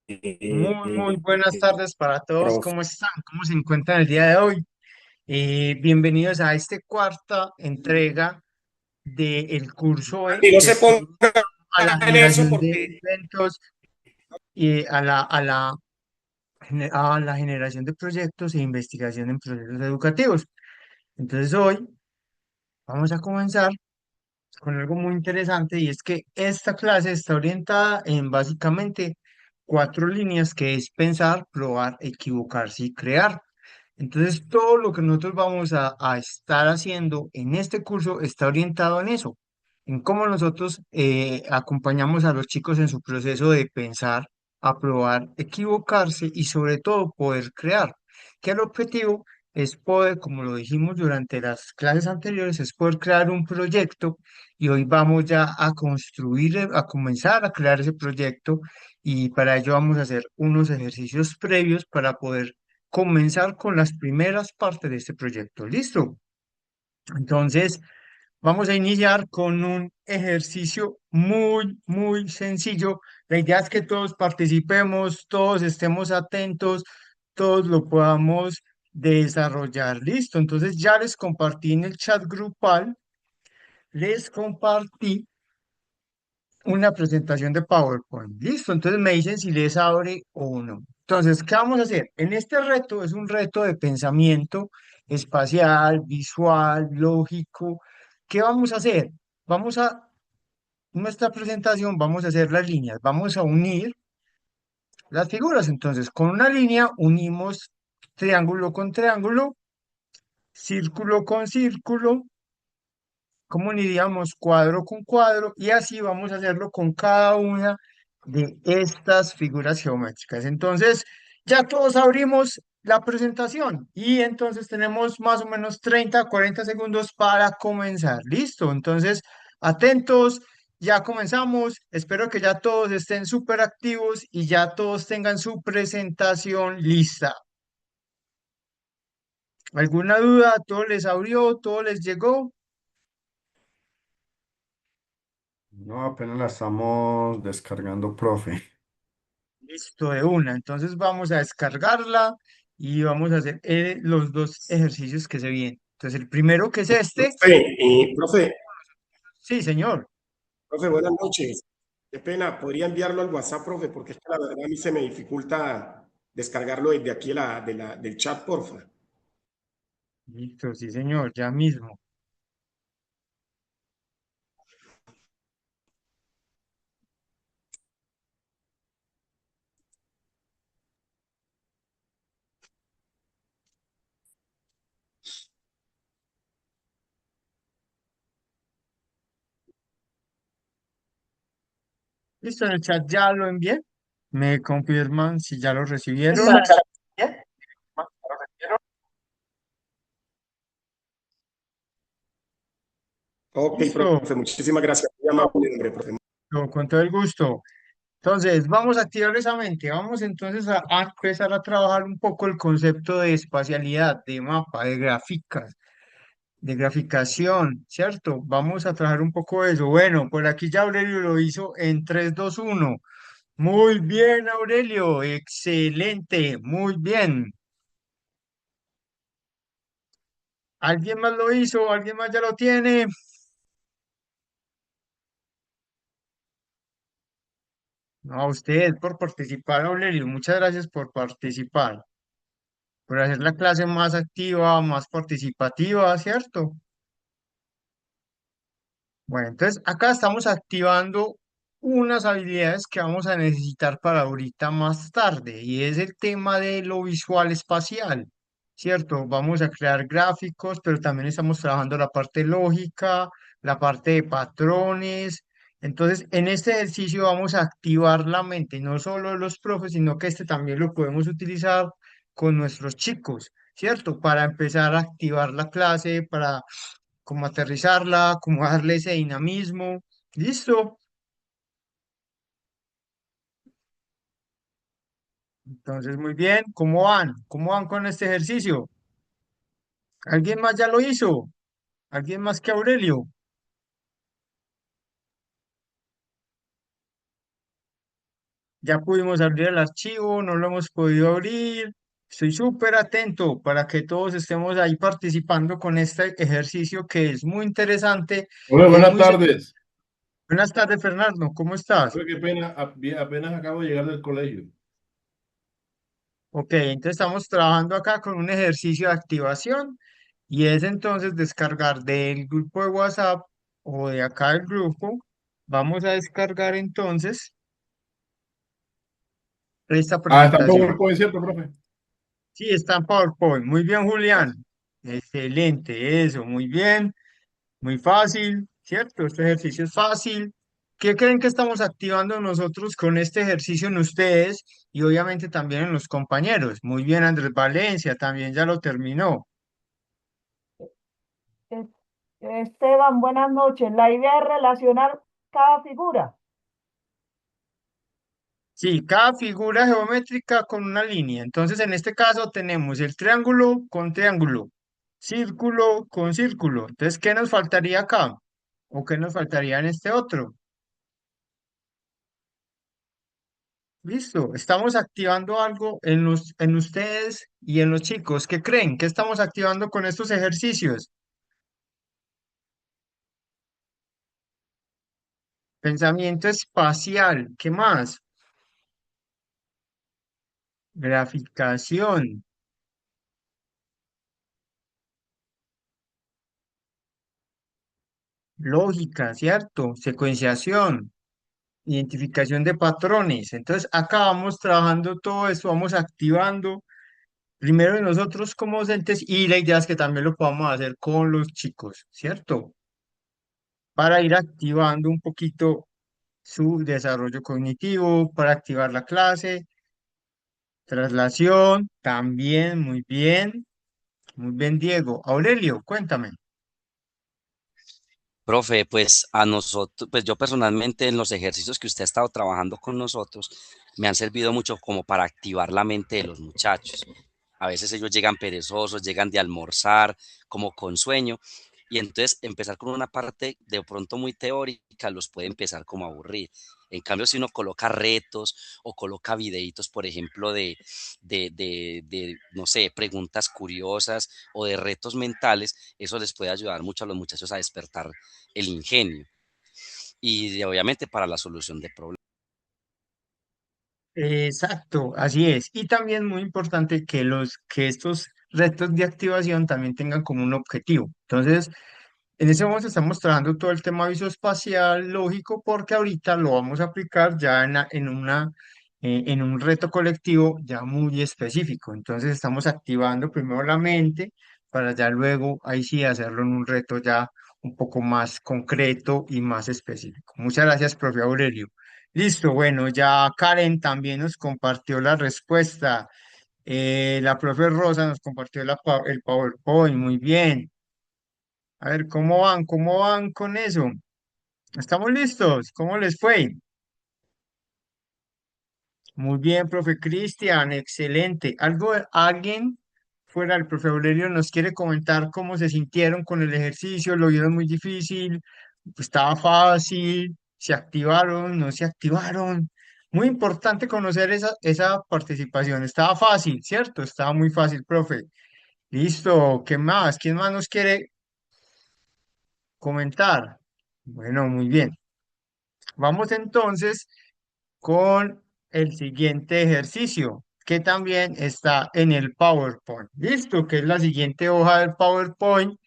Muy buenas tardes para todos. Profe. ¿Cómo están? ¿Cómo se encuentran el día de hoy? Bienvenidos a esta cuarta entrega del curso Y no que se está ponga orientado a la en eso generación de porque eventos y a la generación de proyectos e investigación en procesos educativos. Entonces hoy vamos a comenzar con algo muy interesante y es que esta clase está orientada en básicamente cuatro líneas que es pensar, probar, equivocarse y crear. Entonces, todo lo que nosotros vamos a estar haciendo en este curso está orientado en eso, en cómo nosotros acompañamos a los chicos en su proceso de pensar, aprobar, equivocarse y sobre todo poder crear. Que el objetivo es poder, como lo dijimos durante las clases anteriores, es poder crear un proyecto y hoy vamos ya a construir, a comenzar a crear ese proyecto y para ello vamos a hacer unos ejercicios previos para poder comenzar con las primeras partes de este proyecto. ¿Listo? Entonces, vamos a iniciar con un ejercicio muy sencillo. La idea es que todos participemos, todos estemos atentos, todos lo podamos desarrollar. ¿Listo? Entonces, ya les compartí en el chat grupal, les compartí una presentación de PowerPoint. Listo, entonces me dicen si les abre o no. Entonces, ¿qué vamos a hacer? En este reto es un reto de pensamiento espacial, visual, lógico. ¿Qué vamos a hacer? Vamos a, nuestra presentación, vamos a hacer las líneas, vamos a unir las figuras. Entonces, con una línea unimos triángulo con triángulo, círculo con círculo, cómo uniríamos cuadro con cuadro y así vamos a hacerlo con cada una de estas figuras geométricas. Entonces, ya todos abrimos la presentación y entonces tenemos más o menos 30 40 segundos para comenzar. Listo, entonces, atentos, ya comenzamos. Espero que ya todos estén súper activos y ya todos tengan su presentación lista. ¿Alguna duda? ¿Todo les abrió? ¿Todo les llegó? no, apenas la estamos descargando, profe. Listo, de una. Entonces vamos a descargarla y vamos a hacer los dos ejercicios que se vienen. Entonces el primero que es este. Sí, señor. Profe, buenas noches. Qué pena, podría enviarlo al WhatsApp, profe, porque es que la verdad a mí se me dificulta descargarlo desde aquí del chat, porfa. Listo, sí, señor, ya mismo. Listo, en el chat ya lo envié. Me confirman si ya lo recibieron. Ok, Listo, profe, muchísimas gracias. Muy amable, hombre, profe. con todo el gusto. Entonces, vamos a activar esa mente. Vamos entonces a empezar a trabajar un poco el concepto de espacialidad, de mapa, de gráficas, de graficación, ¿cierto? Vamos a trabajar un poco de eso. Bueno, por aquí ya Aurelio lo hizo en 3 2 1. Muy bien, Aurelio, excelente, muy bien. ¿Alguien más lo hizo? ¿Alguien más ya lo tiene? No, a usted por participar, Aurelio. Muchas gracias por participar, por hacer la clase más activa, más participativa, ¿cierto? Bueno, entonces acá estamos activando unas habilidades que vamos a necesitar para ahorita más tarde y es el tema de lo visual espacial, ¿cierto? Vamos a crear gráficos, pero también estamos trabajando la parte lógica, la parte de patrones. Entonces, en este ejercicio vamos a activar la mente, no solo de los profes, sino que este también lo podemos utilizar con nuestros chicos, ¿cierto? Para empezar a activar la clase, para como aterrizarla, como darle ese dinamismo. ¿Listo? Entonces, muy bien. ¿Cómo van? ¿Cómo van con este ejercicio? ¿Alguien más ya lo hizo? ¿Alguien más que Aurelio? Ya pudimos abrir el archivo, no lo hemos podido abrir. Estoy súper atento para que todos estemos ahí participando con este ejercicio que es muy interesante Hola, y es buenas muy... tardes. Buenas tardes, Fernando, ¿cómo estás? Oye, qué pena, apenas acabo de llegar del colegio. Ok, entonces estamos trabajando acá con un ejercicio de activación y es entonces descargar del grupo de WhatsApp o de acá del grupo. Vamos a descargar entonces esta Ah, está en presentación. PowerPoint, ¿cierto, profe? Sí, está en PowerPoint. Muy bien, Julián. Excelente, eso, muy bien, muy fácil, ¿cierto? Este ejercicio es fácil. ¿Qué creen que estamos activando nosotros con este ejercicio en ustedes y obviamente también en los compañeros? Muy bien, Andrés Valencia, también ya lo terminó. Es- Esteban, buenas noches. La idea es relacionar cada figura. Sí, cada figura geométrica con una línea. Entonces, en este caso tenemos el triángulo con triángulo, círculo con círculo. Entonces, ¿qué nos faltaría acá? ¿O qué nos faltaría en este otro? Listo, estamos activando algo en ustedes y en los chicos. ¿Qué creen? ¿Qué estamos activando con estos ejercicios? Pensamiento espacial. ¿Qué más? Graficación, lógica, ¿cierto? Secuenciación, identificación de patrones. Entonces, acá vamos trabajando todo esto, vamos activando primero nosotros como docentes y la idea es que también lo podamos hacer con los chicos, ¿cierto? Para ir activando un poquito su desarrollo cognitivo, para activar la clase, traslación, también muy bien, Diego. Aurelio, cuéntame. Profe, pues a nosotros, pues yo personalmente en los ejercicios que usted ha estado trabajando con nosotros me han servido mucho como para activar la mente de los muchachos. A veces ellos llegan perezosos, llegan de almorzar, como con sueño, y entonces empezar con una parte de pronto muy teórica los puede empezar como a aburrir. En cambio, si uno coloca retos o coloca videitos, por ejemplo, no sé, preguntas curiosas o de retos mentales, eso les puede ayudar mucho a los muchachos a despertar el ingenio y obviamente para la solución de problemas. Exacto, así es. Y también muy importante que estos retos de activación también tengan como un objetivo. Entonces, en ese momento estamos trabajando todo el tema visoespacial lógico porque ahorita lo vamos a aplicar ya en un reto colectivo ya muy específico. Entonces estamos activando primero la mente para ya luego ahí sí hacerlo en un reto ya un poco más concreto y más específico. Muchas gracias, profe Aurelio. Listo, bueno, ya Karen también nos compartió la respuesta. La profe Rosa nos compartió el PowerPoint. Muy bien. A ver, ¿cómo van con eso? ¿Estamos listos? ¿Cómo les fue? Muy bien, profe Cristian, excelente. ¿Alguien fuera del profe Aurelio nos quiere comentar cómo se sintieron con el ejercicio? ¿Lo vieron muy difícil? ¿Estaba fácil? ¿Se activaron? ¿No se activaron? Muy importante conocer esa participación. Estaba fácil, ¿cierto? Estaba muy fácil, profe. Listo, ¿qué más? ¿Quién más nos quiere comentar? Bueno, muy bien. Vamos entonces con el siguiente ejercicio, que también está en el PowerPoint. Listo, que es la siguiente hoja del PowerPoint,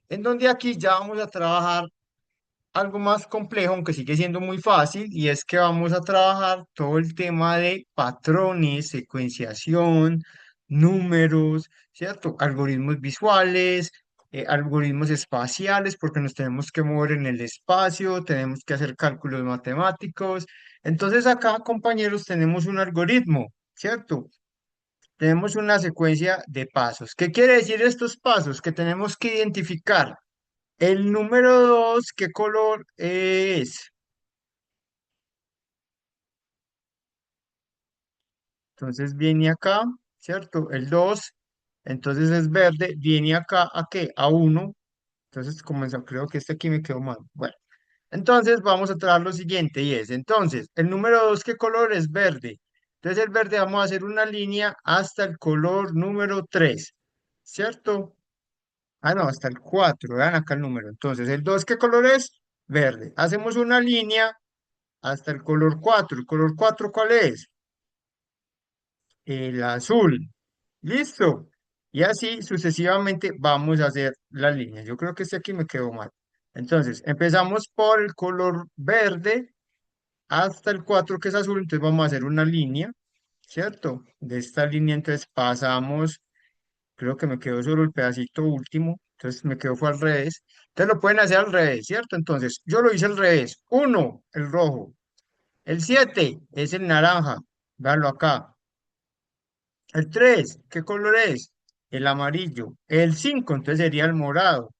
en donde aquí ya vamos a trabajar algo más complejo, aunque sigue siendo muy fácil, y es que vamos a trabajar todo el tema de patrones, secuenciación, números, ¿cierto? Algoritmos visuales, algoritmos espaciales, porque nos tenemos que mover en el espacio, tenemos que hacer cálculos matemáticos. Entonces acá, compañeros, tenemos un algoritmo, ¿cierto? Tenemos una secuencia de pasos. ¿Qué quiere decir estos pasos? Que tenemos que identificar el número 2, ¿qué color es? Entonces viene acá, ¿cierto? El 2, entonces es verde, viene acá, ¿a qué? A uno. Entonces comenzó, creo que este aquí me quedó mal. Bueno, Entonces vamos a traer lo siguiente y es, entonces, el número 2, ¿qué color es? Verde. Entonces el verde vamos a hacer una línea hasta el color número 3, ¿cierto? Ah, no, hasta el 4, vean acá el número. Entonces el 2, ¿qué color es? Verde. Hacemos una línea hasta el color 4. ¿El color 4 cuál es? El azul. Listo. Y así sucesivamente vamos a hacer la línea. Yo creo que este aquí me quedó mal. Entonces, empezamos por el color verde hasta el 4 que es azul. Entonces vamos a hacer una línea, ¿cierto? De esta línea entonces pasamos, creo que me quedó solo el pedacito último. Entonces me quedó fue al revés. Entonces lo pueden hacer al revés, ¿cierto? Entonces yo lo hice al revés. Uno, el rojo. El 7 es el naranja. Véanlo acá. El 3, ¿qué color es? El amarillo. El 5, entonces sería el morado.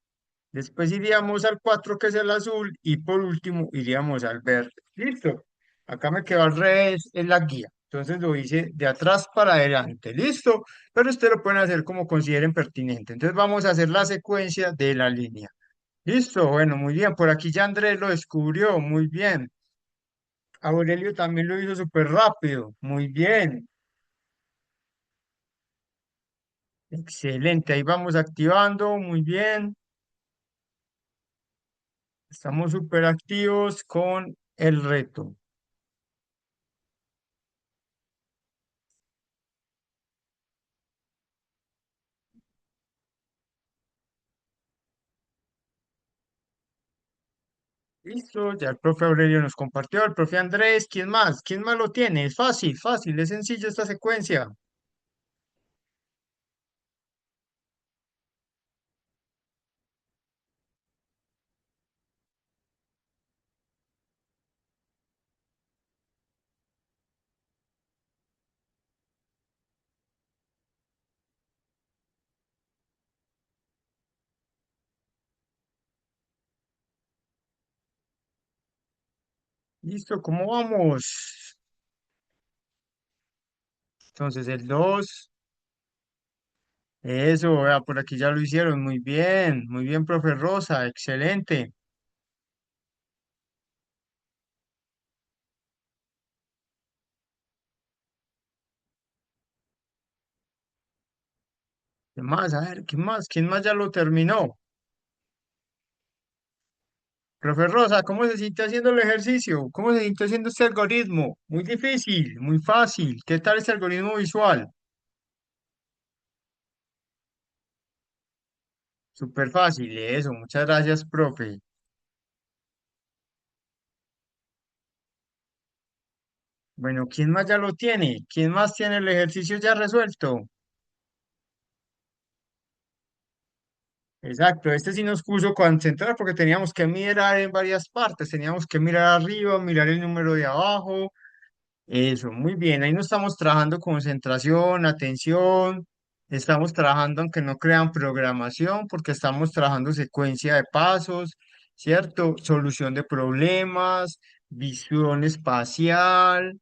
Después iríamos al 4, que es el azul. Y por último, iríamos al verde. ¿Listo? Acá me quedó al revés en la guía. Entonces lo hice de atrás para adelante. ¿Listo? Pero ustedes lo pueden hacer como consideren pertinente. Entonces vamos a hacer la secuencia de la línea. ¿Listo? Bueno, muy bien. Por aquí ya Andrés lo descubrió. Muy bien. Aurelio también lo hizo súper rápido. Muy bien. Excelente, ahí vamos activando, muy bien. Estamos súper activos con el reto. Listo, ya el profe Aurelio nos compartió, el profe Andrés, ¿quién más? ¿Quién más lo tiene? Es fácil, fácil, es sencillo esta secuencia. Listo, ¿cómo vamos? Entonces el 2, eso, vea, por aquí ya lo hicieron, muy bien, profe Rosa, excelente. ¿Qué más? A ver, ¿qué más? ¿Quién más ya lo terminó? Profe Rosa, ¿cómo se siente haciendo el ejercicio? ¿Cómo se siente haciendo este algoritmo? Muy difícil, muy fácil. ¿Qué tal este algoritmo visual? Súper fácil, eso. Muchas gracias, profe. Bueno, ¿quién más ya lo tiene? ¿Quién más tiene el ejercicio ya resuelto? Exacto, este sí nos puso concentrar porque teníamos que mirar en varias partes. Teníamos que mirar arriba, mirar el número de abajo. Eso, muy bien. Ahí no estamos trabajando concentración, atención. Estamos trabajando aunque no crean programación porque estamos trabajando secuencia de pasos, ¿cierto? Solución de problemas, visión espacial.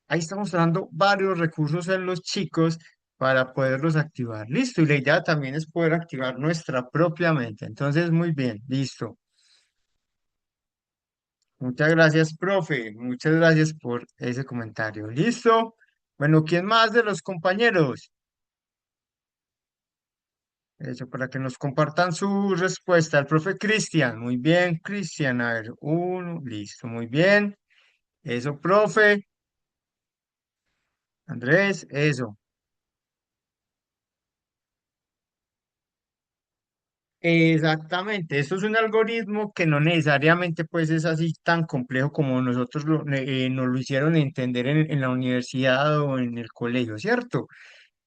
Ahí estamos trabajando varios recursos en los chicos para poderlos activar. Listo. Y la idea también es poder activar nuestra propia mente. Entonces, muy bien, listo. Muchas gracias, profe. Muchas gracias por ese comentario. ¿Listo? Bueno, ¿quién más de los compañeros? Eso, para que nos compartan su respuesta. El profe Cristian. Muy bien, Cristian. A ver, uno, listo, muy bien. Eso, profe. Andrés, eso. Exactamente, esto es un algoritmo que no necesariamente pues es así tan complejo como nosotros nos lo hicieron entender en la universidad o en el colegio, ¿cierto?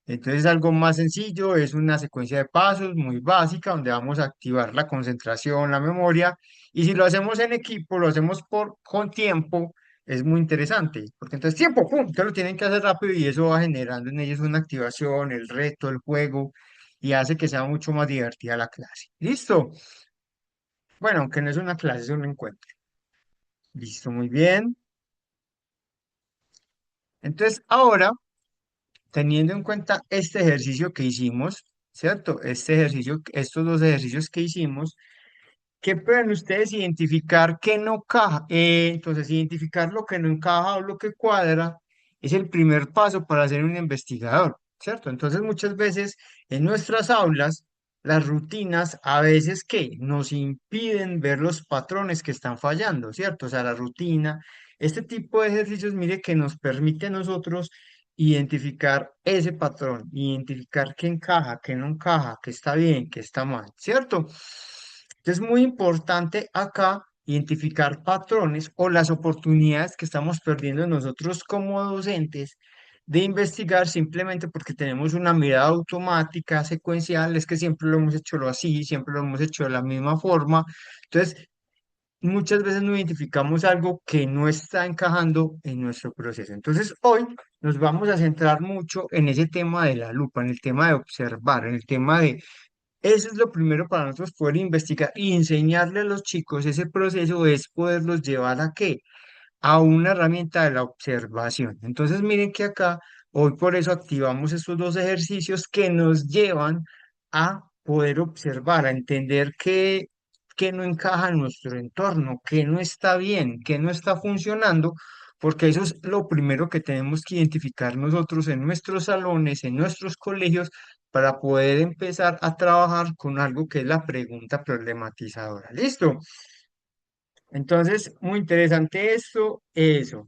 Entonces algo más sencillo, es una secuencia de pasos muy básica donde vamos a activar la concentración, la memoria, y si lo hacemos en equipo, lo hacemos con tiempo, es muy interesante, porque entonces tiempo, ¡pum!, te lo tienen que hacer rápido y eso va generando en ellos una activación, el reto, el juego, y hace que sea mucho más divertida la clase. ¿Listo? Bueno, aunque no es una clase, es un encuentro. Listo, muy bien. Entonces ahora, teniendo en cuenta este ejercicio que hicimos, ¿cierto? Este ejercicio, estos dos ejercicios que hicimos, que pueden ustedes identificar qué no caja. Entonces, identificar lo que no encaja o lo que cuadra es el primer paso para ser un investigador, ¿cierto? Entonces, muchas veces en nuestras aulas, las rutinas a veces que nos impiden ver los patrones que están fallando, ¿cierto? O sea, la rutina, este tipo de ejercicios, mire, que nos permite a nosotros identificar ese patrón, identificar qué encaja, qué no encaja, qué está bien, qué está mal, ¿cierto? Entonces, es muy importante acá identificar patrones o las oportunidades que estamos perdiendo nosotros como docentes de investigar simplemente porque tenemos una mirada automática, secuencial, es que siempre lo hemos hecho así, siempre lo hemos hecho de la misma forma. Entonces, muchas veces no identificamos algo que no está encajando en nuestro proceso. Entonces, hoy nos vamos a centrar mucho en ese tema de la lupa, en el tema de observar, en el tema de, eso es lo primero para nosotros poder investigar y enseñarle a los chicos ese proceso es poderlos llevar a qué, a una herramienta de la observación. Entonces, miren que acá, hoy por eso activamos estos dos ejercicios que nos llevan a poder observar, a entender qué no encaja en nuestro entorno, qué no está bien, qué no está funcionando, porque eso es lo primero que tenemos que identificar nosotros en nuestros salones, en nuestros colegios, para poder empezar a trabajar con algo que es la pregunta problematizadora. ¿Listo? Entonces, muy interesante esto, eso.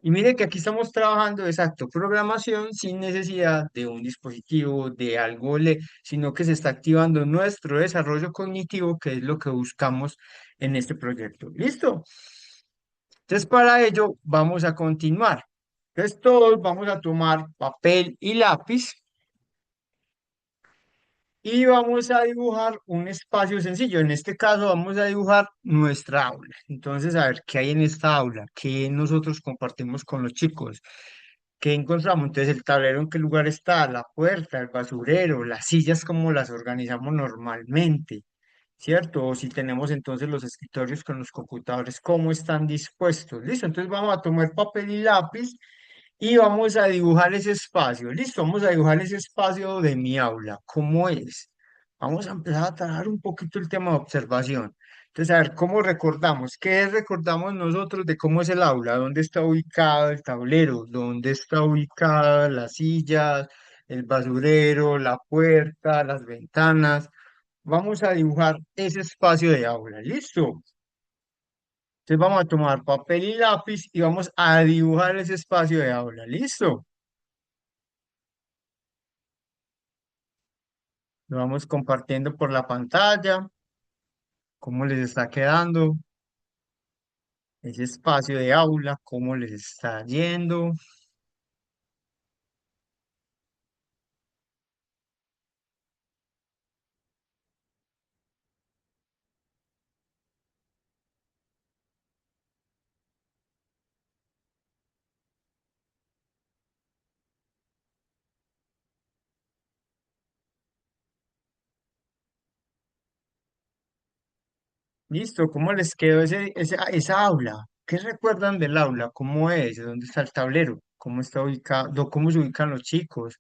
Y mire que aquí estamos trabajando, exacto, programación sin necesidad de un dispositivo, de algo, sino que se está activando nuestro desarrollo cognitivo, que es lo que buscamos en este proyecto. ¿Listo? Entonces, para ello vamos a continuar. Entonces, todos vamos a tomar papel y lápiz y vamos a dibujar un espacio sencillo. En este caso vamos a dibujar nuestra aula. Entonces, a ver, ¿qué hay en esta aula? ¿Qué nosotros compartimos con los chicos? ¿Qué encontramos? Entonces, el tablero, ¿en qué lugar está? La puerta, el basurero, las sillas, ¿cómo las organizamos normalmente? ¿Cierto? O si tenemos entonces los escritorios con los computadores, ¿cómo están dispuestos? Listo, entonces vamos a tomar papel y lápiz y vamos a dibujar ese espacio. Listo, vamos a dibujar ese espacio de mi aula. ¿Cómo es? Vamos a empezar a trabajar un poquito el tema de observación. Entonces, a ver, ¿cómo recordamos? ¿Qué recordamos nosotros de cómo es el aula? ¿Dónde está ubicado el tablero? ¿Dónde está ubicada las sillas, el basurero, la puerta, las ventanas? Vamos a dibujar ese espacio de aula. ¿Listo? Entonces vamos a tomar papel y lápiz y vamos a dibujar ese espacio de aula. ¿Listo? Lo vamos compartiendo por la pantalla. ¿Cómo les está quedando ese espacio de aula? ¿Cómo les está yendo? ¿Listo? ¿Cómo les quedó esa aula? ¿Qué recuerdan del aula? ¿Cómo es? ¿Dónde está el tablero? ¿Cómo está ubicado? ¿Cómo se ubican los chicos?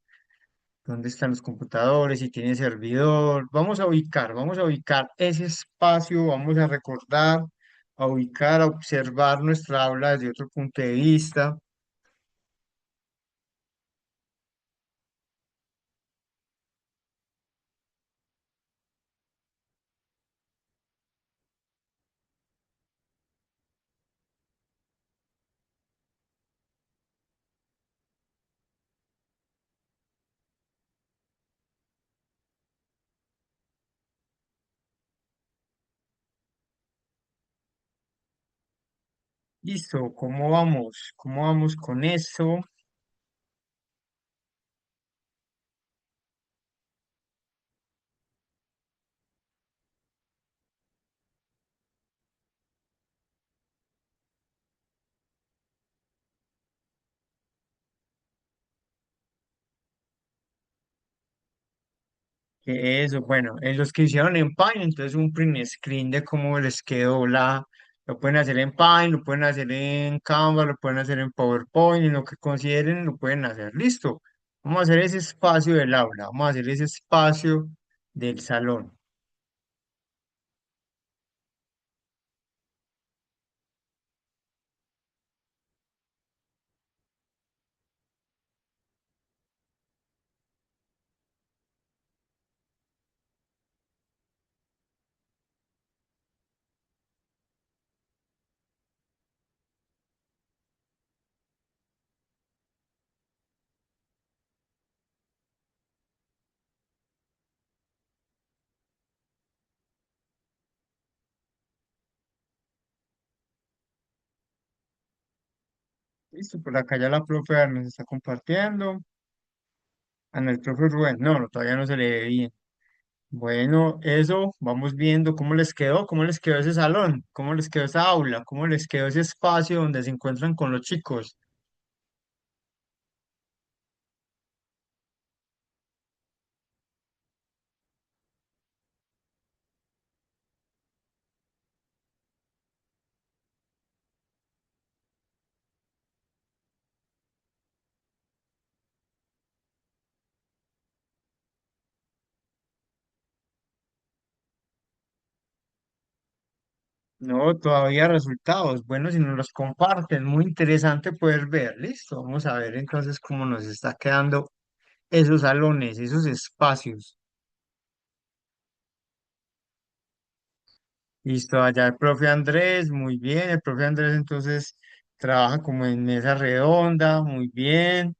¿Dónde están los computadores? Si tiene servidor. Vamos a ubicar ese espacio, vamos a recordar, a ubicar, a observar nuestra aula desde otro punto de vista. Listo, ¿cómo vamos? ¿Cómo vamos con eso? Que eso, bueno, en los que hicieron en Paint, entonces un print screen de cómo les quedó lo pueden hacer en Paint, lo pueden hacer en Canva, lo pueden hacer en PowerPoint, en lo que consideren lo pueden hacer. Listo. Vamos a hacer ese espacio del aula, vamos a hacer ese espacio del salón. Listo, por acá ya la profe nos está compartiendo. El profe Rubén, no, no, todavía no se le ve bien. Bueno, eso, vamos viendo cómo les quedó ese salón, cómo les quedó esa aula, cómo les quedó ese espacio donde se encuentran con los chicos. No, todavía resultados. Bueno, si nos los comparten, muy interesante poder ver. Listo, vamos a ver entonces cómo nos está quedando esos salones, esos espacios. Listo, allá el profe Andrés, muy bien. El profe Andrés entonces trabaja como en mesa redonda, muy bien.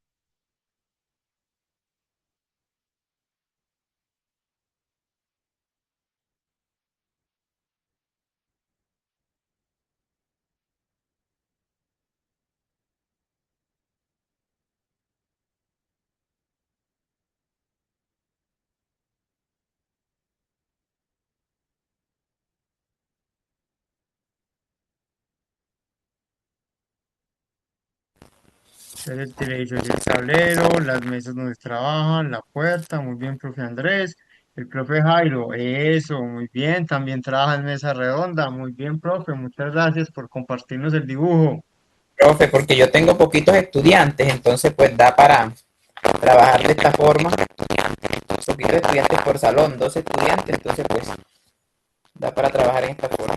El televisor y el tablero, las mesas donde trabajan, la puerta, muy bien, profe Andrés. El profe Jairo, eso, muy bien, también trabaja en mesa redonda, muy bien, profe, muchas gracias por compartirnos el dibujo. Profe, porque yo tengo poquitos estudiantes, entonces pues da para trabajar de esta forma. Poquitos estudiantes por salón, 12 estudiantes, entonces pues da para trabajar en esta forma.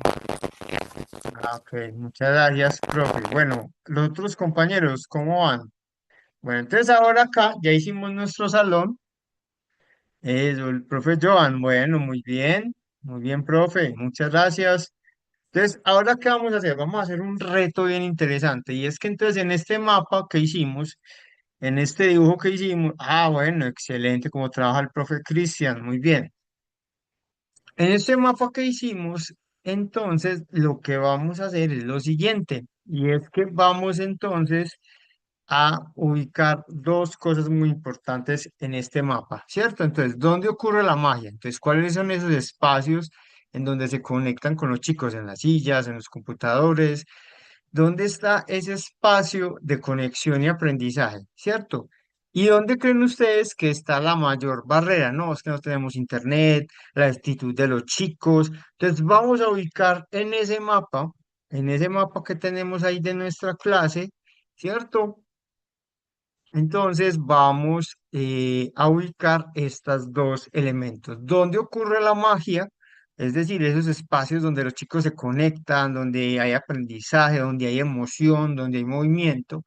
Ah, ok, muchas gracias, profe. Bueno, los otros compañeros, ¿cómo van? Bueno, entonces ahora acá ya hicimos nuestro salón. Eso, el profe Joan, bueno, muy bien, profe, muchas gracias. Entonces, ahora, ¿qué vamos a hacer? Vamos a hacer un reto bien interesante. Y es que entonces en este mapa que hicimos, en este dibujo que hicimos, bueno, excelente, como trabaja el profe Cristian, muy bien. En este mapa que hicimos, entonces, lo que vamos a hacer es lo siguiente. Y es que vamos entonces a ubicar dos cosas muy importantes en este mapa, ¿cierto? Entonces, ¿dónde ocurre la magia? Entonces, ¿cuáles son esos espacios en donde se conectan con los chicos? En las sillas, en los computadores. ¿Dónde está ese espacio de conexión y aprendizaje? ¿Cierto? ¿Y dónde creen ustedes que está la mayor barrera? No, es que no tenemos internet, la actitud de los chicos. Entonces, vamos a ubicar en ese mapa que tenemos ahí de nuestra clase, ¿cierto? Entonces vamos a ubicar estos dos elementos. ¿Dónde ocurre la magia? Es decir, esos espacios donde los chicos se conectan, donde hay aprendizaje, donde hay emoción, donde hay movimiento.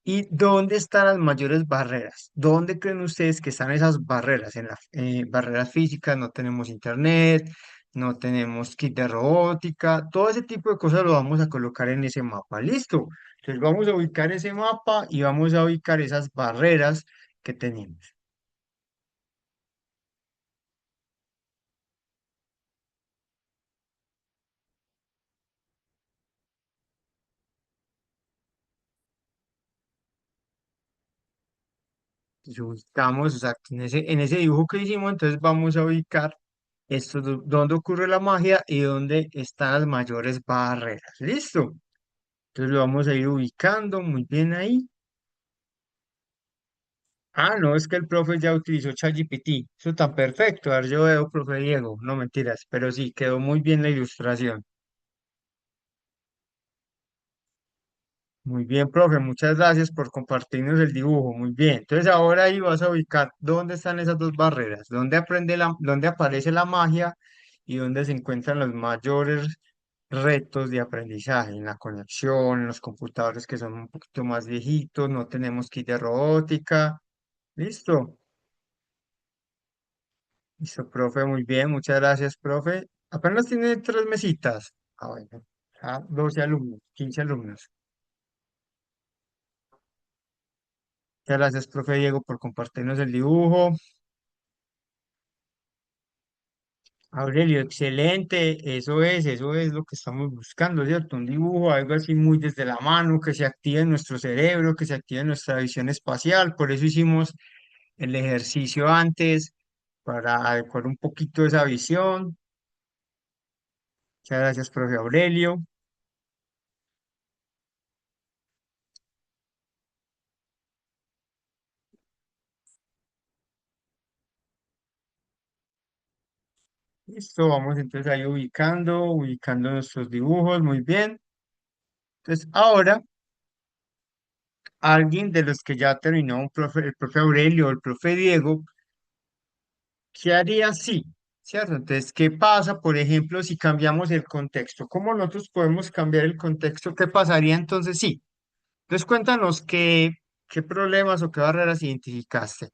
¿Y dónde están las mayores barreras? ¿Dónde creen ustedes que están esas barreras? En las barreras físicas, no tenemos internet, no tenemos kit de robótica, todo ese tipo de cosas lo vamos a colocar en ese mapa. ¿Listo? Entonces vamos a ubicar ese mapa y vamos a ubicar esas barreras que tenemos. Entonces, ubicamos, exacto, en ese dibujo que hicimos, entonces vamos a ubicar esto, dónde ocurre la magia y dónde están las mayores barreras. ¿Listo? Entonces lo vamos a ir ubicando muy bien ahí. No, es que el profe ya utilizó ChatGPT. Eso está perfecto. A ver, yo veo, profe Diego. No mentiras, pero sí, quedó muy bien la ilustración. Muy bien, profe. Muchas gracias por compartirnos el dibujo. Muy bien. Entonces ahora ahí vas a ubicar dónde están esas dos barreras, dónde aparece la magia y dónde se encuentran los mayores retos de aprendizaje, en la conexión, en los computadores que son un poquito más viejitos, no tenemos kit de robótica. Listo. Listo, profe, muy bien, muchas gracias, profe. Apenas tiene 3 mesitas. Bueno, 12 alumnos, 15 alumnos. Muchas gracias, profe Diego, por compartirnos el dibujo. Aurelio, excelente, eso es lo que estamos buscando, ¿cierto? Un dibujo, algo así muy desde la mano, que se active en nuestro cerebro, que se active en nuestra visión espacial. Por eso hicimos el ejercicio antes, para adecuar un poquito esa visión. Muchas gracias, profe Aurelio. Listo, vamos entonces ahí ubicando nuestros dibujos, muy bien. Entonces, ahora, alguien de los que ya terminó, el profe Aurelio o el profe Diego, ¿qué haría si? ¿Cierto? Entonces, ¿qué pasa, por ejemplo, si cambiamos el contexto? ¿Cómo nosotros podemos cambiar el contexto? ¿Qué pasaría entonces sí? Entonces, cuéntanos qué problemas o qué barreras identificaste.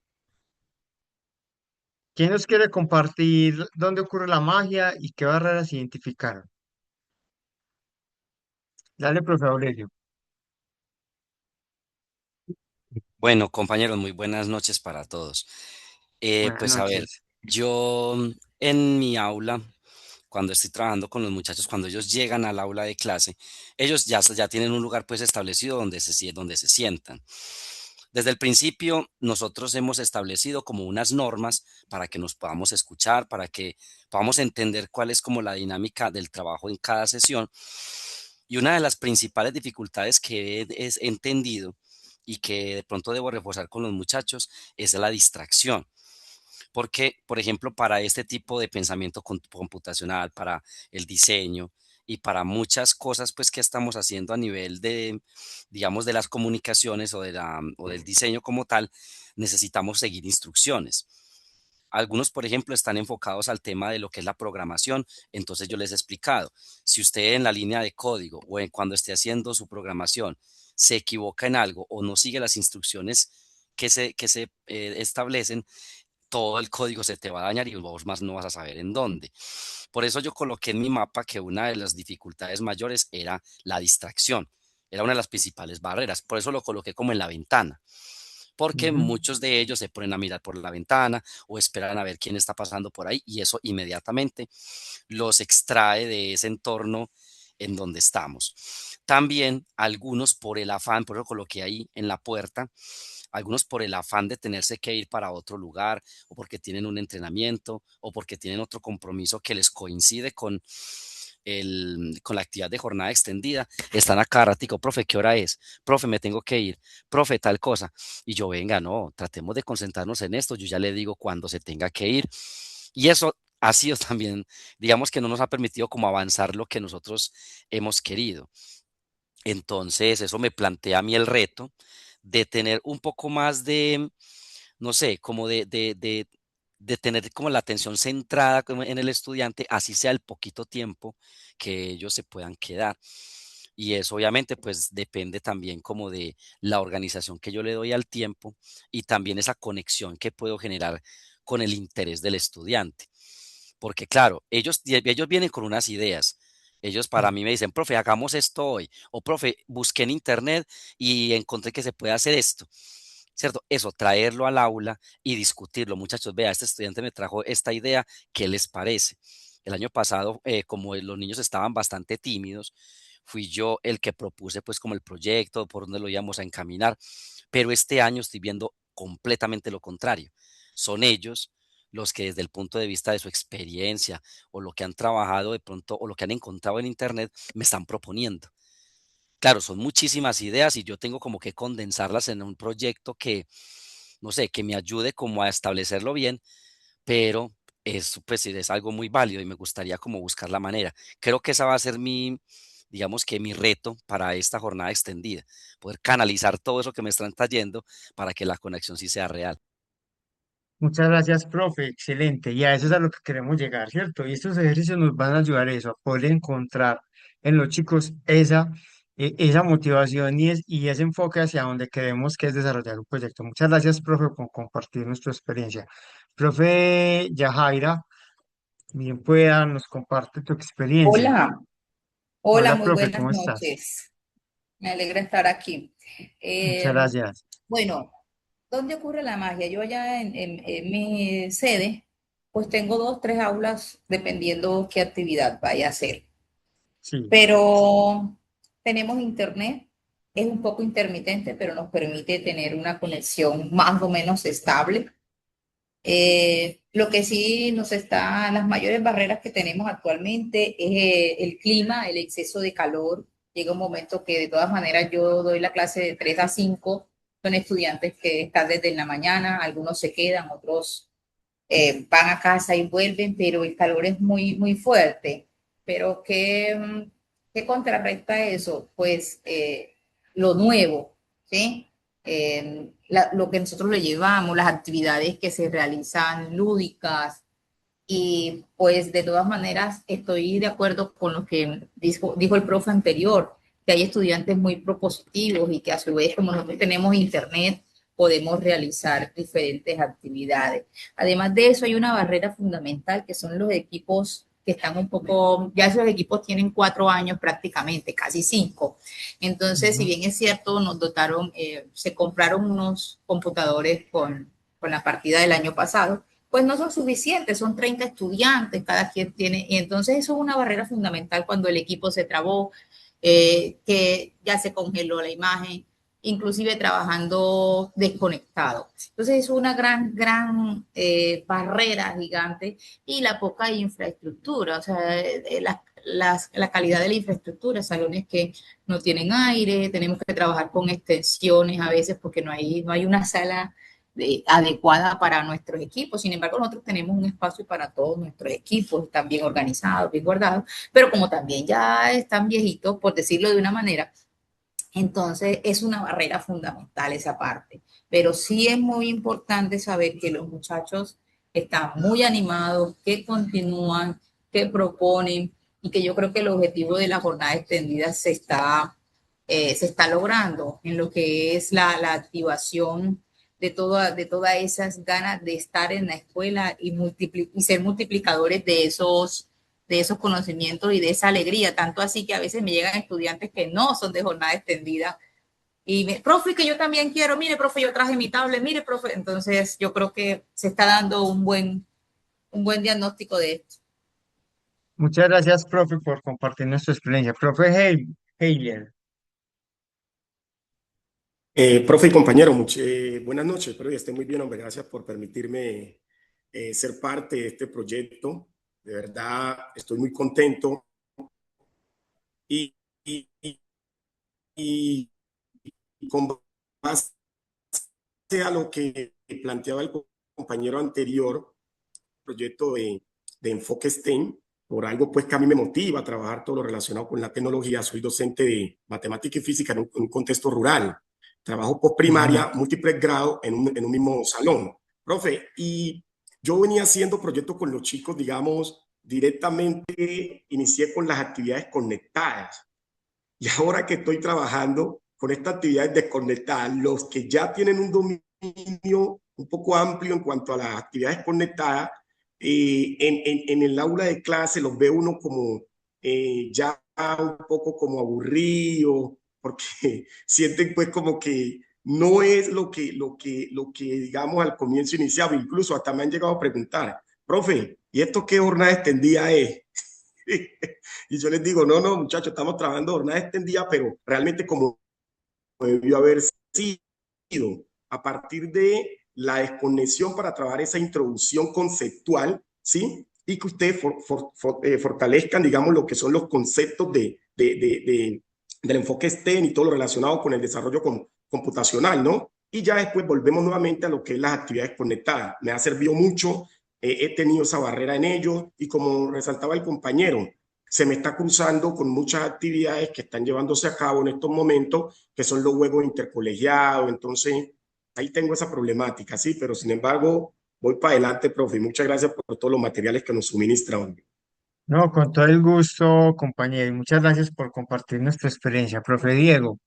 ¿Quién nos quiere compartir dónde ocurre la magia y qué barreras identificaron? Dale, profe Aurelio. Bueno, compañeros, muy buenas noches para todos. Buenas Pues a ver, noches. yo en mi aula, cuando estoy trabajando con los muchachos, cuando ellos llegan al aula de clase, ellos ya tienen un lugar pues establecido donde se sientan. Desde el principio, nosotros hemos establecido como unas normas para que nos podamos escuchar, para que podamos entender cuál es como la dinámica del trabajo en cada sesión. Y una de las principales dificultades que he entendido y que de pronto debo reforzar con los muchachos es la distracción. Porque, por ejemplo, para este tipo de pensamiento computacional, para el diseño y para muchas cosas pues que estamos haciendo a nivel de, digamos, de las comunicaciones o del diseño como tal, necesitamos seguir instrucciones. Algunos, por ejemplo, están enfocados al tema de lo que es la programación. Entonces yo les he explicado, si usted en la línea de código o cuando esté haciendo su programación se equivoca en algo o no sigue las instrucciones que se establecen, todo el código se te va a dañar y vos más no vas a saber en dónde. Por eso yo coloqué en mi mapa que una de las dificultades mayores era la distracción. Era una de las principales barreras. Por eso lo coloqué como en la ventana, porque Ujú. muchos de ellos se ponen a mirar por la ventana o esperan a ver quién está pasando por ahí y eso inmediatamente los extrae de ese entorno en donde estamos. También algunos por el afán, por eso coloqué ahí en la puerta, algunos por el afán de tenerse que ir para otro lugar o porque tienen un entrenamiento o porque tienen otro compromiso que les coincide con la actividad de jornada extendida, están acá ratico, profe, ¿qué hora es? Profe, me tengo que ir, profe, tal cosa. Y yo, venga, no, tratemos de concentrarnos en esto, yo ya le digo cuándo se tenga que ir. Y eso ha sido también, digamos que no nos ha permitido como avanzar lo que nosotros hemos querido. Entonces, eso me plantea a mí el reto de tener un poco más de, no sé, como de tener como la atención centrada como en el estudiante, así sea el poquito tiempo que ellos se puedan quedar. Y eso obviamente pues depende también como de la organización que yo le doy al tiempo y también esa conexión que puedo generar con el interés del estudiante. Porque claro, ellos vienen con unas ideas. Ellos para Sí. mí me dicen, profe, hagamos esto hoy. O profe, busqué en internet y encontré que se puede hacer esto. ¿Cierto? Eso, traerlo al aula y discutirlo. Muchachos, vea, este estudiante me trajo esta idea, ¿qué les parece? El año pasado, como los niños estaban bastante tímidos, fui yo el que propuse pues como el proyecto, por dónde lo íbamos a encaminar, pero este año estoy viendo completamente lo contrario. Son ellos los que desde el punto de vista de su experiencia o lo que han trabajado de pronto o lo que han encontrado en internet me están proponiendo. Claro, son muchísimas ideas y yo tengo como que condensarlas en un proyecto que, no sé, que me ayude como a establecerlo bien, pero es, pues, sí, es algo muy válido y me gustaría como buscar la manera. Creo que esa va a ser mi, digamos que mi reto para esta jornada extendida, poder canalizar todo eso que me están trayendo para que la conexión sí sea real. Muchas gracias, profe. Excelente. Y a eso es a lo que queremos llegar, ¿cierto? Y estos ejercicios nos van a ayudar a eso, a poder encontrar en los chicos esa motivación y ese enfoque hacia donde queremos que es desarrollar un proyecto. Muchas gracias, profe, por compartir nuestra experiencia. Profe Yajaira, bien pueda, nos comparte tu experiencia. Hola, hola, Hola, muy profe, buenas ¿cómo estás? noches. Me alegra estar aquí. Muchas Eh, gracias. bueno, ¿dónde ocurre la magia? Yo allá en mi sede pues tengo dos, tres aulas dependiendo qué actividad vaya a hacer. Sí. Pero tenemos internet, es un poco intermitente, pero nos permite tener una conexión más o menos estable. Lo que sí las mayores barreras que tenemos actualmente es el clima, el exceso de calor. Llega un momento que de todas maneras yo doy la clase de 3 a 5, son estudiantes que están desde la mañana, algunos se quedan, otros van a casa y vuelven, pero el calor es muy, muy fuerte. Pero ¿qué contrarresta eso? Pues lo nuevo, ¿sí? Lo que nosotros le llevamos, las actividades que se realizan lúdicas, y pues de todas maneras estoy de acuerdo con lo que dijo el profe anterior, que hay estudiantes muy propositivos y que a su vez, como nosotros tenemos internet, podemos realizar diferentes actividades. Además de eso, hay una barrera fundamental que son los equipos que están un poco, ya esos equipos tienen 4 años prácticamente, casi 5. Entonces, si Ujú. bien es cierto, nos dotaron, se compraron unos computadores con la partida del año pasado, pues no son suficientes, son 30 estudiantes, cada quien tiene, y entonces eso es una barrera fundamental cuando el equipo se trabó, que ya se congeló la imagen, inclusive trabajando desconectado. Entonces es una gran barrera gigante, y la poca infraestructura, o sea, la calidad de la infraestructura, salones que no tienen aire, tenemos que trabajar con extensiones a veces porque no hay una sala adecuada para nuestros equipos. Sin embargo, nosotros tenemos un espacio para todos nuestros equipos, están bien organizados, bien guardados, pero como también ya están viejitos, por decirlo de una manera, entonces es una barrera fundamental esa parte. Pero sí es muy importante saber que los muchachos están muy animados, que continúan, que proponen, y que yo creo que el objetivo de la jornada extendida se está logrando en lo que es la activación de todas esas ganas de estar en la escuela y ser multiplicadores de esos conocimientos y de esa alegría, tanto así que a veces me llegan estudiantes que no son de jornada extendida y profe, que yo también quiero, mire, profe, yo traje mi tablet, mire, profe, entonces yo creo que se está dando un buen diagnóstico de esto. Muchas gracias, profe, por compartir nuestra experiencia. Profe Heiler. Profe y compañero, buenas noches, espero que esté muy bien, hombre. Gracias por permitirme ser parte de este proyecto. De verdad, estoy muy contento y, y, y, y con base a lo que planteaba el compañero anterior, proyecto de enfoque STEM, por algo pues que a mí me motiva a trabajar todo lo relacionado con la tecnología. Soy docente de matemática y física en un contexto rural. Trabajo Sí, señor. postprimaria, múltiples grados en un mismo salón. Profe, y yo venía haciendo proyectos con los chicos, digamos, directamente inicié con las actividades conectadas. Y ahora que estoy trabajando con estas actividades desconectadas, los que ya tienen un dominio un poco amplio en cuanto a las actividades conectadas, en el aula de clase los ve uno como ya un poco como aburrido, porque sienten pues como que no es lo que digamos al comienzo iniciaba. Incluso hasta me han llegado a preguntar, profe, ¿y esto qué jornada extendida es? Y yo les digo, no, no, muchachos, estamos trabajando jornada extendida, pero realmente como debió haber sido a partir de la desconexión para trabajar esa introducción conceptual, ¿sí? Y que ustedes fortalezcan, digamos, lo que son los conceptos del enfoque STEM y todo lo relacionado con el desarrollo computacional, ¿no? Y ya después volvemos nuevamente a lo que es las actividades conectadas. Me ha servido mucho, he tenido esa barrera en ello y como resaltaba el compañero, se me está cruzando con muchas actividades que están llevándose a cabo en estos momentos, que son los juegos intercolegiados. Entonces, ahí tengo esa problemática, sí, pero sin embargo, voy para adelante, profe. Muchas gracias por todos los materiales que nos suministran. No, con todo el gusto, compañero. Y muchas gracias por compartir nuestra experiencia. Profe Diego,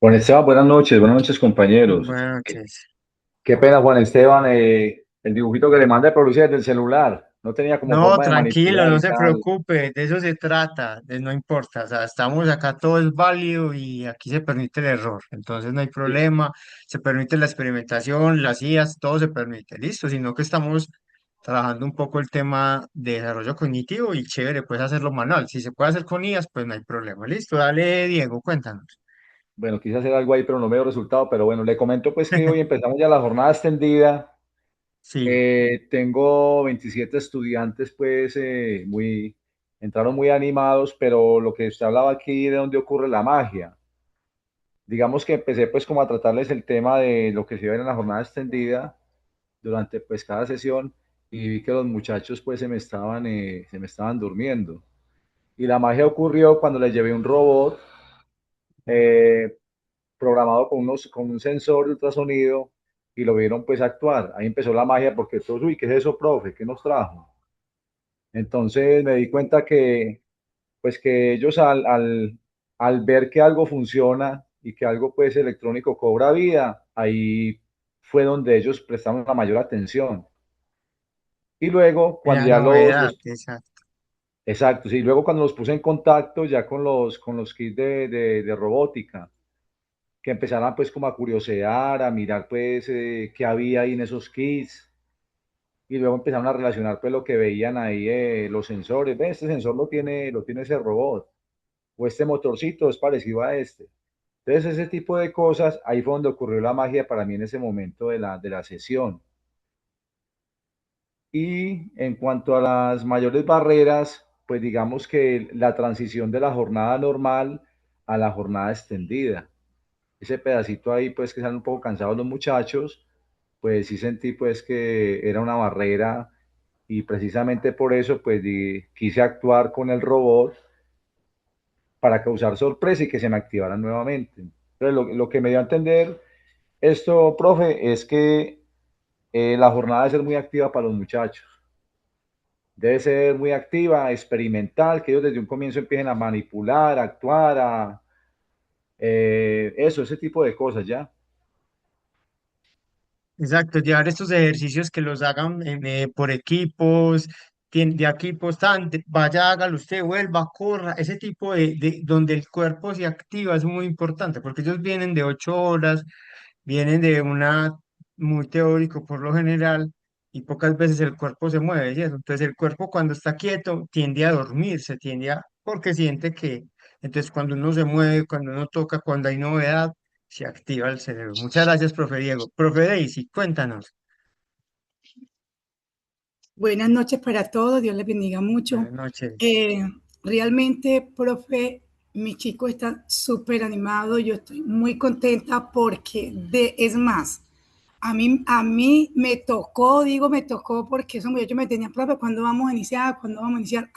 Juan Esteban, buenas noches, compañeros. buenas Qué, noches. qué pena, Juan Esteban, el dibujito que le mandé producía desde el celular. No tenía como No, forma de tranquilo, manipular no y se tal. preocupe, de eso se trata, no importa, o sea, estamos acá, todo es válido y aquí se permite el error, entonces no hay Sí, problema, se permite la experimentación, las IAs, todo se permite, listo, sino que estamos trabajando un poco el tema de desarrollo cognitivo y chévere, puedes hacerlo manual. Si se puede hacer con IAS, pues no hay problema. Listo, dale, Diego, cuéntanos. Bueno, quise hacer algo ahí, pero no me dio resultado. Pero bueno, le comento pues que hoy empezamos ya la jornada extendida. Sí, Tengo 27 estudiantes, pues entraron muy animados, pero lo que usted hablaba aquí de dónde ocurre la magia. Digamos que empecé pues como a tratarles el tema de lo que se iba a ver en la jornada extendida durante pues cada sesión y vi que los muchachos pues se me estaban durmiendo. Y la magia ocurrió cuando les llevé un robot eh, programado con un sensor de ultrasonido y lo vieron pues actuar. Ahí empezó la magia porque todos, uy, ¿qué es eso, profe? ¿Qué nos trajo? Entonces me di cuenta que pues que ellos al ver que algo funciona y que algo pues electrónico cobra vida, ahí fue donde ellos prestaron la mayor atención. Y luego, cuando la ya novedad, exacto. exacto, sí, luego cuando los puse en contacto ya con los kits de robótica, que empezaran pues como a curiosear, a mirar pues qué había ahí en esos kits, y luego empezaron a relacionar pues lo que veían ahí, los sensores, ve, este sensor lo tiene ese robot, o este motorcito es parecido a este. Entonces ese tipo de cosas, ahí fue donde ocurrió la magia para mí en ese momento de la sesión. Y en cuanto a las mayores barreras, pues digamos que la transición de la jornada normal a la jornada extendida. Ese pedacito ahí, pues que están un poco cansados los muchachos, pues sí sentí pues que era una barrera y precisamente por eso pues quise actuar con el robot para causar sorpresa y que se me activaran nuevamente. Pero lo que me dio a entender esto, profe, es que la jornada debe ser muy activa para los muchachos. Debe ser muy activa, experimental, que ellos desde un comienzo empiecen a manipular, a actuar, ese tipo de cosas, ¿ya? Exacto, llevar estos ejercicios que los hagan por equipos, de equipos, vaya, hágalo usted, vuelva, corra, ese tipo donde el cuerpo se activa es muy importante, porque ellos vienen de 8 horas, vienen de una muy teórico por lo general, y pocas veces el cuerpo se mueve, ¿cierto? Entonces el cuerpo cuando está quieto tiende a dormirse, porque siente que, entonces cuando uno se mueve, cuando uno toca, cuando hay novedad, se activa el cerebro. Muchas gracias, profe Diego. Profe Daisy, cuéntanos. Buenas noches para todos, Dios les bendiga mucho. Buenas noches. Eh, Realmente, profe, mi chico está súper animado, yo estoy muy contenta porque es más, a mí me tocó, digo me tocó porque esos muchachos me tenían, profe, ¿cuándo vamos a iniciar? ¿Cuándo vamos a iniciar?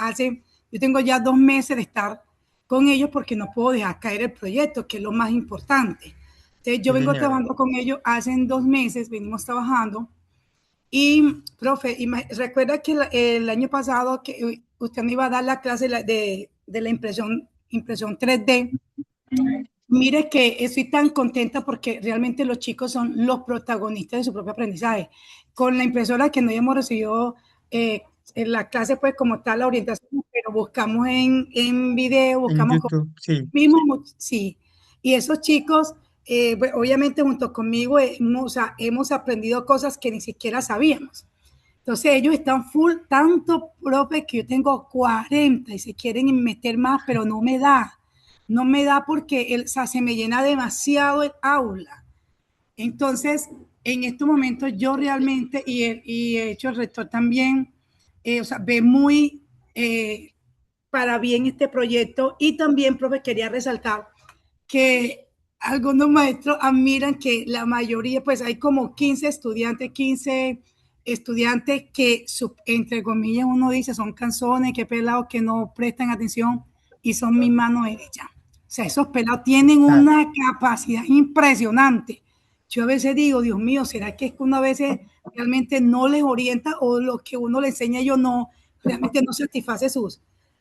Yo tengo ya 2 meses de estar con ellos porque no puedo dejar caer el proyecto, que es lo más importante. Entonces, yo Sí, vengo señora. trabajando con ellos hace 2 meses, venimos trabajando y, profe, recuerda que el año pasado que usted me iba a dar la clase de la impresión 3D. Mire que estoy tan contenta porque realmente los chicos son los protagonistas de su propio aprendizaje. Con la impresora que no habíamos recibido en la clase, pues como tal, la orientación, pero buscamos en video, En buscamos YouTube, sí. mismo, sí. Y esos chicos, obviamente junto conmigo, hemos aprendido cosas que ni siquiera sabíamos. Entonces ellos están full, tanto profe que yo tengo 40 y se quieren meter más, pero no me da porque o sea, se me llena demasiado el aula. Entonces, en estos momentos yo realmente, y de hecho el rector también, o sea, ve muy para bien este proyecto y también, profe, quería resaltar que algunos maestros admiran que la mayoría, pues hay como 15 estudiantes que, entre comillas, uno dice son canzones, que pelados que no prestan atención y son mi mano derecha. O sea, esos pelados tienen Ah, una capacidad impresionante. Yo a veces digo, Dios mío, ¿será que es que uno a veces realmente no les orienta o lo que uno le enseña a ellos no, realmente no satisface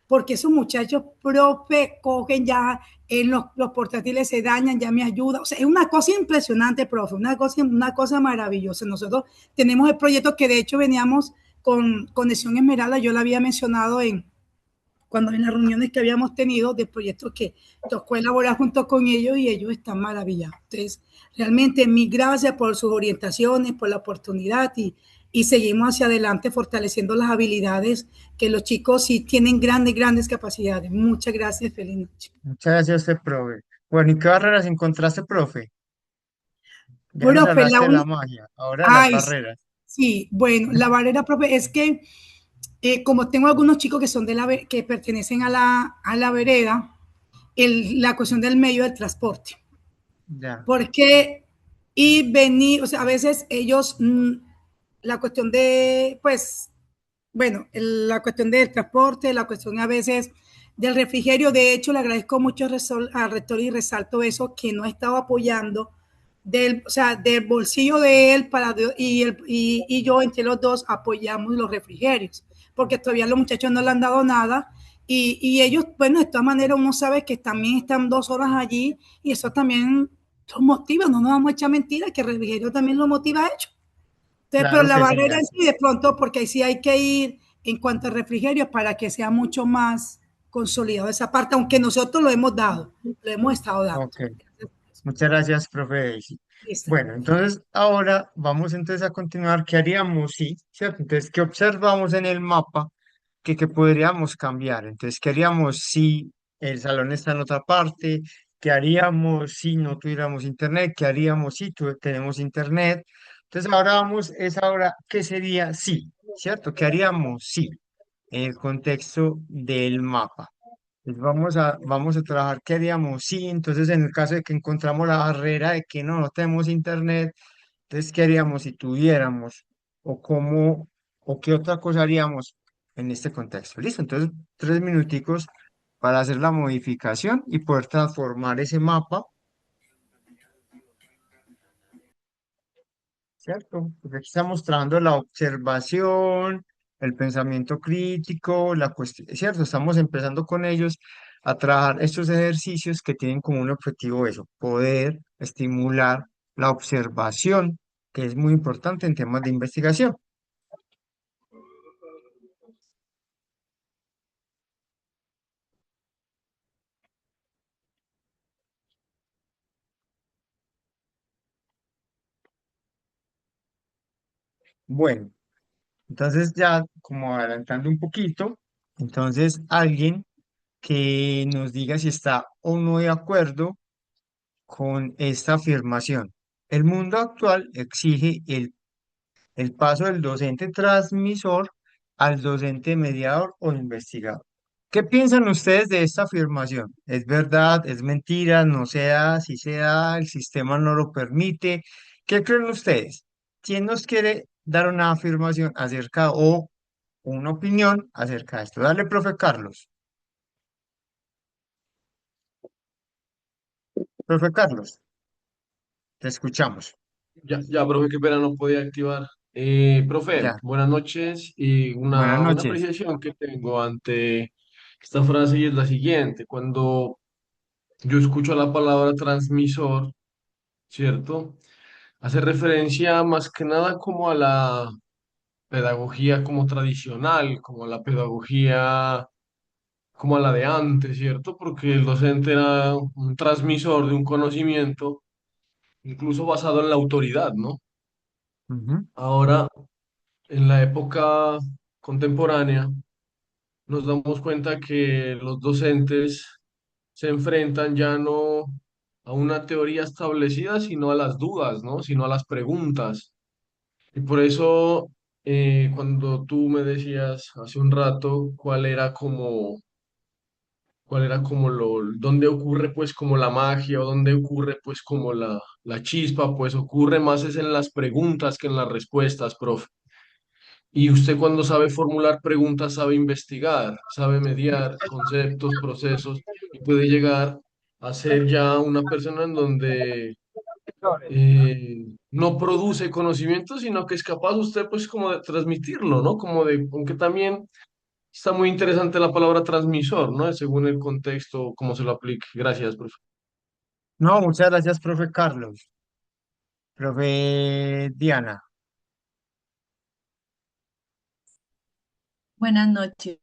porque esos muchachos profe cogen ya los portátiles se dañan, ya me ayuda. O sea, es una cosa impresionante, profe, una cosa maravillosa. Nosotros tenemos el proyecto que de hecho veníamos con Conexión Esmeralda, yo lo había mencionado cuando en las reuniones que habíamos tenido de proyectos que tocó elaborar junto con ellos y ellos están maravillados. Entonces, realmente mil gracias por sus orientaciones, por la oportunidad y seguimos hacia adelante fortaleciendo las habilidades que los chicos sí tienen grandes, grandes capacidades. Muchas gracias, feliz noche. Muchas gracias a usted, profe. Bueno, ¿y qué barreras encontraste, profe? Ya nos Profe, hablaste de la magia, ahora de las ay, barreras. sí, bueno, la barrera, profe, es que como tengo algunos chicos que son que pertenecen a la vereda, la cuestión del medio del transporte. Ya, Porque y venir, o sea, a veces ellos, la cuestión de, pues, bueno, la cuestión del transporte, la cuestión a veces del refrigerio. De hecho, le agradezco mucho al rector y resalto eso, que no estaba apoyando o sea, del bolsillo de él y yo entre los dos apoyamos los refrigerios, porque todavía los muchachos no le han dado nada y ellos, bueno, de todas maneras uno sabe que también están 2 horas allí y eso también los motiva, no nos vamos a echar mentiras, que el refrigerio también lo motiva a ellos. Entonces, pero claro la que sí, barrera en sí, de pronto, porque ahí sí hay que ir en cuanto a refrigerio para que sea mucho más consolidado esa parte, aunque nosotros lo hemos dado, lo hemos estado dando. ok. Muchas gracias, profe Daisy. Listo. Bueno, entonces ahora vamos entonces a continuar. ¿Qué haríamos? Sí, ¿cierto? Entonces, ¿qué observamos en el mapa que podríamos cambiar? Entonces, ¿qué haríamos si el salón está en otra parte? ¿Qué haríamos si no tuviéramos internet? ¿Qué haríamos si tenemos internet? Entonces, ahora vamos, es ahora, ¿qué sería sí? ¿Cierto? ¿Qué haríamos sí? En el contexto del mapa. Pues vamos a trabajar, ¿qué haríamos? Sí, entonces en el caso de que encontramos la barrera de que no tenemos internet, entonces ¿qué haríamos si tuviéramos? ¿O cómo, o qué otra cosa haríamos en este contexto? Listo, entonces 3 minuticos para hacer la modificación y poder transformar ese mapa, ¿cierto? Porque aquí estamos trabajando la observación, el pensamiento crítico, la cuestión, ¿cierto? Estamos empezando con ellos a trabajar estos ejercicios que tienen como un objetivo eso, poder estimular la observación, que es muy importante en temas de investigación. Bueno, entonces ya como adelantando un poquito, entonces alguien que nos diga si está o no de acuerdo con esta afirmación. El mundo actual exige el paso del docente transmisor al docente mediador o investigador. ¿Qué piensan ustedes de esta afirmación? ¿Es verdad? ¿Es mentira? ¿No se da? ¿Si se da? ¿El sistema no lo permite? ¿Qué creen ustedes? ¿Quién nos quiere dar una afirmación acerca o una opinión acerca de esto? Dale, profe Carlos. Profe Carlos, te escuchamos. Ya, profe, qué pena no podía activar. Profe, Ya, buenas noches y buenas una noches. apreciación que tengo ante esta frase y es la siguiente. Cuando yo escucho la palabra transmisor, ¿cierto? Hace referencia más que nada como a la pedagogía como tradicional, como a la pedagogía como a la de antes, ¿cierto? Porque el docente era un transmisor de un conocimiento, incluso basado en la autoridad, ¿no? Ujú, Ahora, en la época contemporánea, nos damos cuenta que los docentes se enfrentan ya no a una teoría establecida, sino a las dudas, ¿no? Sino a las preguntas. Y por eso, cuando tú me decías hace un rato cuál era como dónde ocurre pues como la magia o dónde ocurre pues como la chispa, pues ocurre más es en las preguntas que en las respuestas, profe. Y usted cuando sabe formular preguntas, sabe investigar, sabe mediar conceptos, procesos y puede llegar a ser ya una persona en donde no produce conocimiento, sino que es capaz usted pues como de transmitirlo, ¿no? Como de, aunque también está muy interesante la palabra transmisor, ¿no? Según el contexto, cómo se lo aplique. Gracias, profe. no, muchas gracias, profe Carlos. Profe Diana, Buenas noches.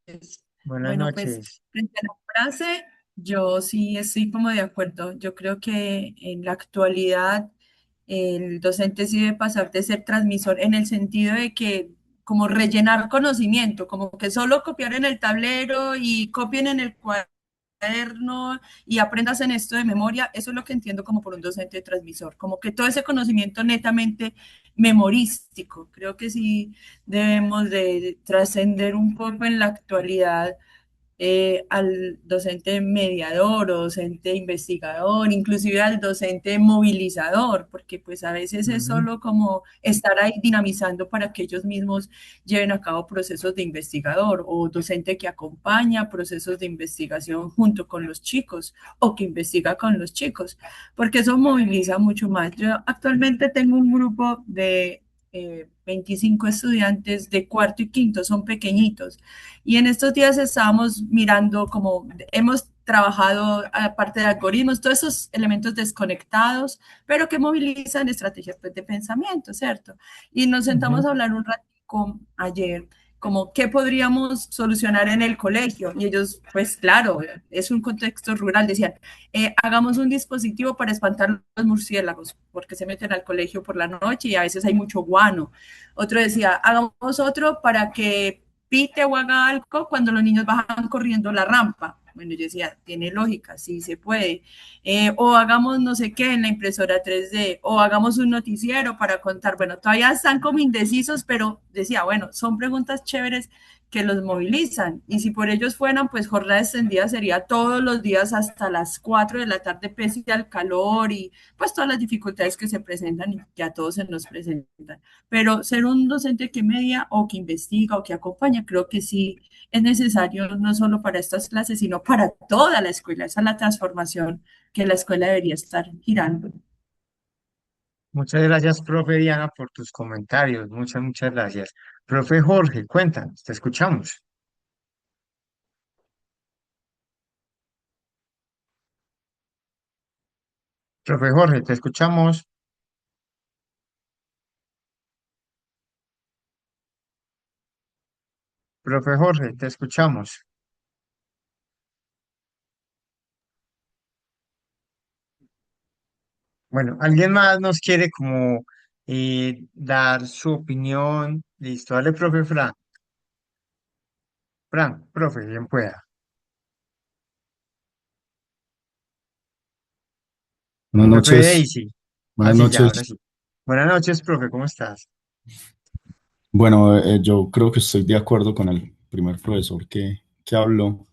buenas Bueno, pues noches. frente a la frase, yo sí estoy como de acuerdo. Yo creo que en la actualidad El docente sí debe pasar de ser transmisor en el sentido de que como rellenar conocimiento, como que solo copiar en el tablero y copien en el cuaderno y aprendas en esto de memoria, eso es lo que entiendo como por un docente transmisor, como que todo ese conocimiento netamente memorístico. Creo que sí debemos de trascender un poco en la actualidad al docente mediador o docente investigador, inclusive al docente movilizador, porque pues a veces es Ujú. solo como estar ahí dinamizando para que ellos mismos lleven a cabo procesos de investigador o docente que acompaña procesos de investigación junto con los chicos o que investiga con los chicos, porque eso moviliza mucho más. Yo actualmente tengo un grupo de 25 estudiantes de cuarto y quinto, son pequeñitos. Y en estos días estábamos mirando como hemos trabajado, aparte de algoritmos, todos esos elementos desconectados, pero que movilizan estrategias pues, de pensamiento, ¿cierto? Y nos sentamos Ujú. a hablar un ratico ayer, como qué podríamos solucionar en el colegio. Y ellos, pues claro, es un contexto rural, decían, hagamos un dispositivo para espantar los murciélagos, porque se meten al colegio por la noche y a veces hay mucho guano. Otro decía, hagamos otro para que pite o haga algo cuando los niños bajan corriendo la rampa. Bueno, yo decía, tiene lógica, sí se puede. O hagamos no sé qué en la impresora 3D, o hagamos un noticiero para contar. Bueno, todavía están como indecisos, pero decía, bueno, son preguntas chéveres que los movilizan. Y si por ellos fueran, pues jornada extendida sería todos los días hasta las 4 de la tarde, pese al calor y pues todas las dificultades que se presentan y que a todos se nos presentan. Pero ser un docente que media o que investiga o que acompaña, creo que sí es necesario no solo para estas clases, sino para toda la escuela. Esa es la transformación que la escuela debería estar girando. Muchas gracias, profe Diana, por tus comentarios. Muchas gracias. Profe Jorge, cuéntanos, te escuchamos. Profe Jorge, te escuchamos. Profe Jorge, te escuchamos. Bueno, ¿alguien más nos quiere como dar su opinión? Listo, dale, profe Frank. Frank, profe, bien pueda. Buenas Profe noches, Daisy. Ah, buenas sí, ya, ahora noches. sí. Buenas noches, profe, ¿cómo estás? Bueno, yo creo que estoy de acuerdo con el primer profesor que habló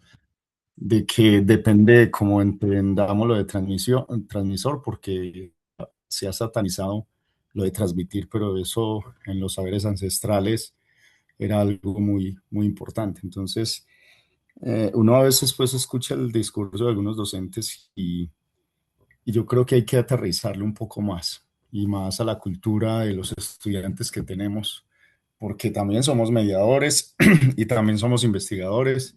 de que depende de cómo entendamos lo de transmisor, porque se ha satanizado lo de transmitir, pero eso en los saberes ancestrales era algo muy, muy importante. Entonces, uno a veces pues escucha el discurso de algunos docentes y yo creo que hay que aterrizarle un poco más y más a la cultura de los estudiantes que tenemos, porque también somos mediadores y también somos investigadores,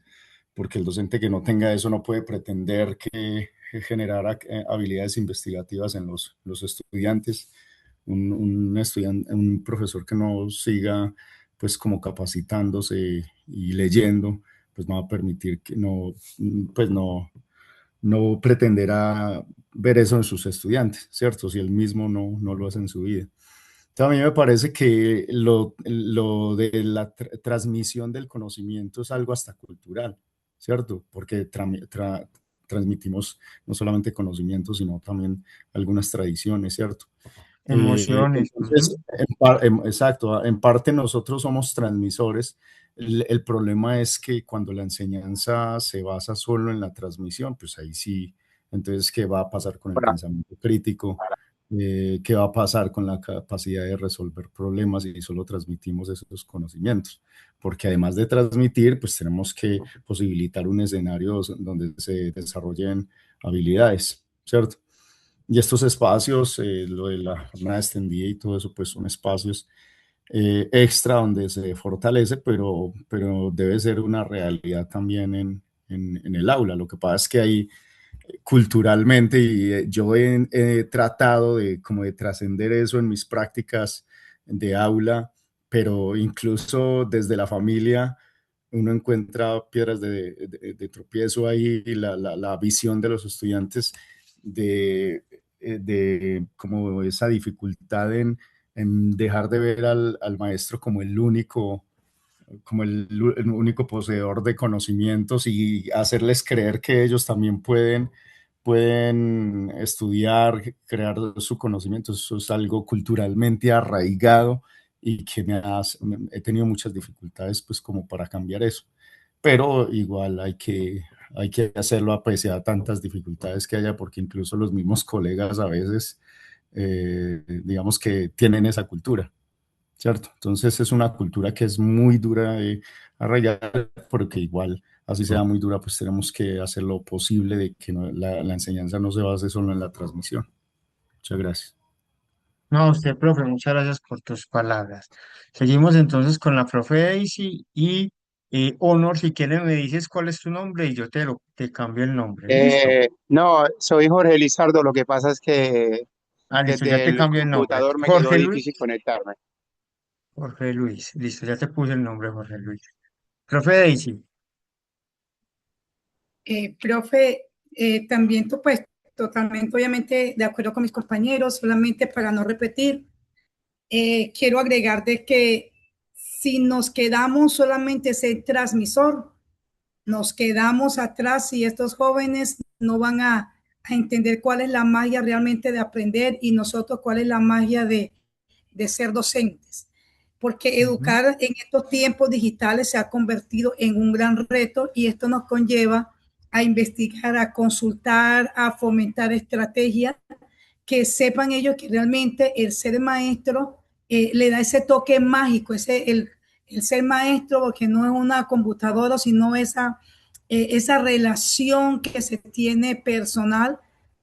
porque el docente que no tenga eso no puede pretender que generar habilidades investigativas en los estudiantes. Un estudiante, un profesor que no siga pues como capacitándose y leyendo, pues no va a permitir que pues no pretenderá ver eso en sus estudiantes, ¿cierto? Si él mismo no lo hace en su vida. Entonces, a mí me parece que lo de la transmisión del conocimiento es algo hasta cultural, ¿cierto? Porque transmitimos no solamente conocimiento, sino también algunas tradiciones, ¿cierto? Emociones. Ujú. Entonces, exacto, en parte nosotros somos transmisores. El problema es que cuando la enseñanza se basa solo en la transmisión, pues ahí sí, entonces, ¿qué va a pasar con el pensamiento crítico? ¿Qué va a pasar con la capacidad de resolver problemas si solo transmitimos esos conocimientos? Porque además de transmitir, pues tenemos que posibilitar un escenario donde se desarrollen habilidades, ¿cierto? Y estos espacios, lo de la jornada extendida y todo eso, pues son espacios extra donde se fortalece, pero debe ser una realidad también en el aula. Lo que pasa es que ahí culturalmente y yo he tratado de como de trascender eso en mis prácticas de aula, pero incluso desde la familia uno encuentra piedras de tropiezo ahí y la visión de los estudiantes de de como esa dificultad en dejar de ver al maestro como el único, el único poseedor de conocimientos y hacerles creer que ellos también pueden estudiar, crear su conocimiento. Eso es algo culturalmente arraigado y que he tenido muchas dificultades pues como para cambiar eso. Pero igual hay que hacerlo a pesar de tantas dificultades que haya, porque incluso los mismos colegas a veces, digamos que tienen esa cultura, ¿cierto? Entonces es una cultura que es muy dura de arraigar, porque igual, así sea muy dura, pues tenemos que hacer lo posible de que la enseñanza no se base solo en la transmisión. Muchas gracias. No, a usted, profe, muchas gracias por tus palabras. Seguimos entonces con la profe Daisy y Honor, si quieres me dices cuál es tu nombre y yo te cambio el nombre. ¿Listo? No, soy Jorge Lizardo. Lo que pasa es que Ah, listo, ya desde te el cambio el nombre. computador me quedó Jorge Luis. difícil conectarme. Jorge Luis, listo, ya te puse el nombre, Jorge Luis. Profe Daisy, Profe, también tú, pues, totalmente, obviamente, de acuerdo con mis compañeros, solamente para no repetir, quiero agregar de que si nos quedamos solamente ese transmisor, nos quedamos atrás y estos jóvenes no van a entender cuál es la magia realmente de aprender y nosotros cuál es la magia de ser docentes. Porque educar en estos tiempos digitales se ha convertido en un gran reto y esto nos conlleva a investigar, a consultar, a fomentar estrategias que sepan ellos que realmente el ser maestro le da ese toque mágico, el ser maestro, porque no es una computadora, sino esa relación que se tiene personal,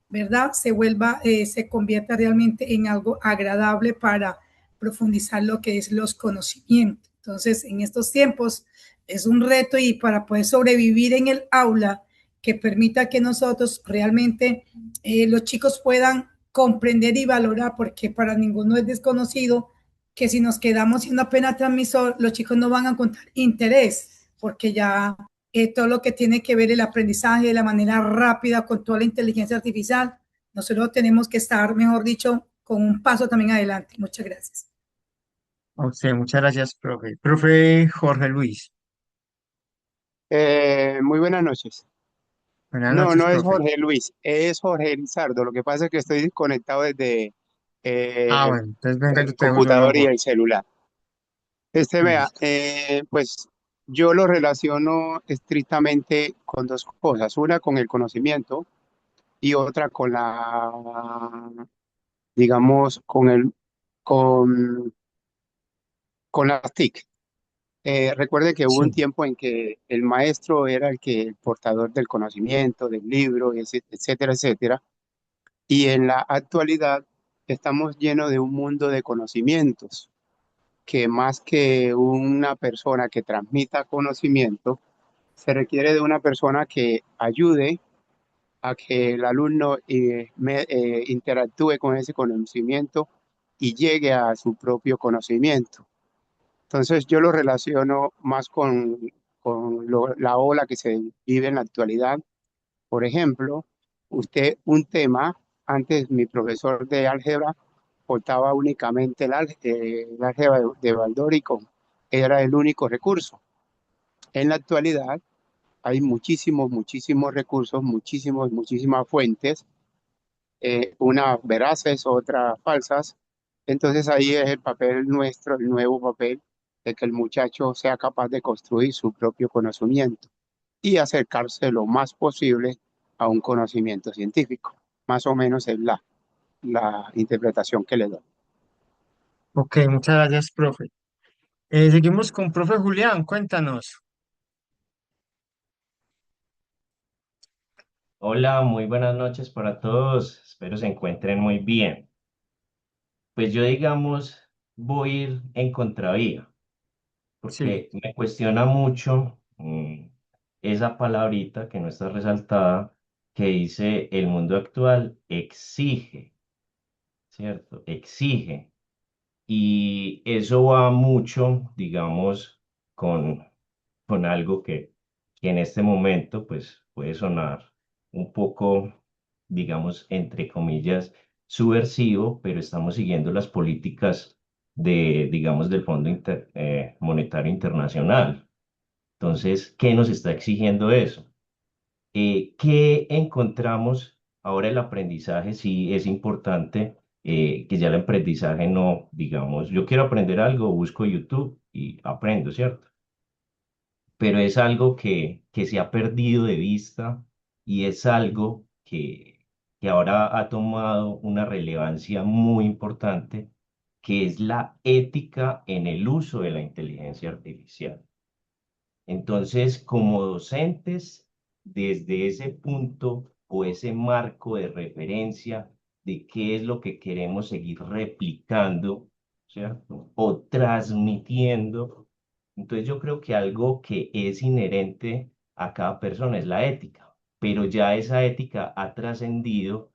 ¿verdad? Se convierta realmente en algo agradable para profundizar lo que es los conocimientos. Entonces, en estos tiempos es un reto y para poder sobrevivir en el aula que permita que nosotros realmente los chicos puedan comprender y valorar, porque para ninguno es desconocido que si nos quedamos siendo apenas transmisor, los chicos no van a encontrar interés, porque ya todo lo que tiene que ver el aprendizaje de la manera rápida con toda la inteligencia artificial, nosotros tenemos que estar, mejor dicho, con un paso también adelante. Muchas gracias. a usted, muchas gracias, profe. Profe Jorge Luis, Muy buenas noches. buenas No, noches, no es profe. Jorge Luis, es Jorge Lizardo. Lo que pasa es que estoy conectado desde Ah, eh, bueno, entonces venga, yo el te dejo yo una computador y foto. el celular. Vea, Listo. pues yo lo relaciono estrictamente con dos cosas, una con el conocimiento y otra con digamos, con, con las TIC. Recuerde que hubo un Sí. tiempo en que el maestro era el portador del conocimiento, del libro, etcétera, etcétera. Y en la actualidad estamos llenos de un mundo de conocimientos, que más que una persona que transmita conocimiento, se requiere de una persona que ayude a que el alumno interactúe con ese conocimiento y llegue a su propio conocimiento. Entonces yo lo relaciono más con la ola que se vive en la actualidad. Por ejemplo, usted un tema, antes mi profesor de álgebra portaba únicamente el álgebra de Baldor era el único recurso. En la actualidad hay muchísimos recursos, muchísimas fuentes, unas veraces, otras falsas. Entonces ahí es el papel nuestro, el nuevo papel, de que el muchacho sea capaz de construir su propio conocimiento y acercarse lo más posible a un conocimiento científico. Más o menos es la interpretación que le doy. Ok, muchas gracias, profe. Seguimos con profe Julián, cuéntanos. Hola, muy buenas noches para todos. Espero se encuentren muy bien. Pues yo, digamos, voy a ir en contravía, Sí, porque me cuestiona mucho esa palabrita que no está resaltada, que dice el mundo actual exige, ¿cierto? Exige. Y eso va mucho, digamos, con, con algo que en este momento, pues, puede sonar un poco digamos, entre comillas, subversivo, pero estamos siguiendo las políticas de, digamos, del Monetario Internacional. Entonces, ¿qué nos está exigiendo eso? ¿Qué encontramos? Ahora el aprendizaje sí es importante, que ya el aprendizaje no, digamos, yo quiero aprender algo, busco YouTube y aprendo, ¿cierto? Pero es algo que se ha perdido de vista y es algo que ahora ha tomado una relevancia muy importante, que es la ética en el uso de la inteligencia artificial. Entonces, como docentes, desde ese punto o ese marco de referencia de qué es lo que queremos seguir replicando, ¿cierto? O transmitiendo. Entonces, yo creo que algo que es inherente a cada persona es la ética, pero ya esa ética ha trascendido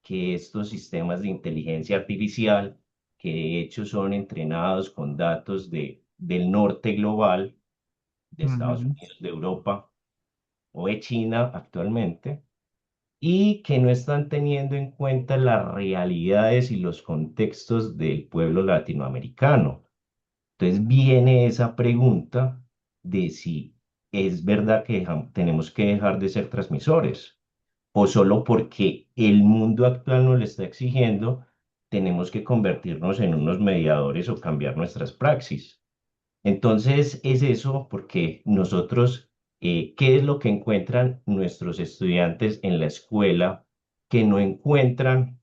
que estos sistemas de inteligencia artificial, que de hecho son entrenados con datos del norte global, de Estados Ujú. Unidos, de Europa o de China actualmente, y que no están teniendo en cuenta las realidades y los contextos del pueblo latinoamericano. Entonces viene esa pregunta de si es verdad que tenemos que dejar de ser transmisores o solo porque el mundo actual nos lo está exigiendo, tenemos que convertirnos en unos mediadores o cambiar nuestras praxis. Entonces es eso porque nosotros, ¿qué es lo que encuentran nuestros estudiantes en la escuela que no encuentran,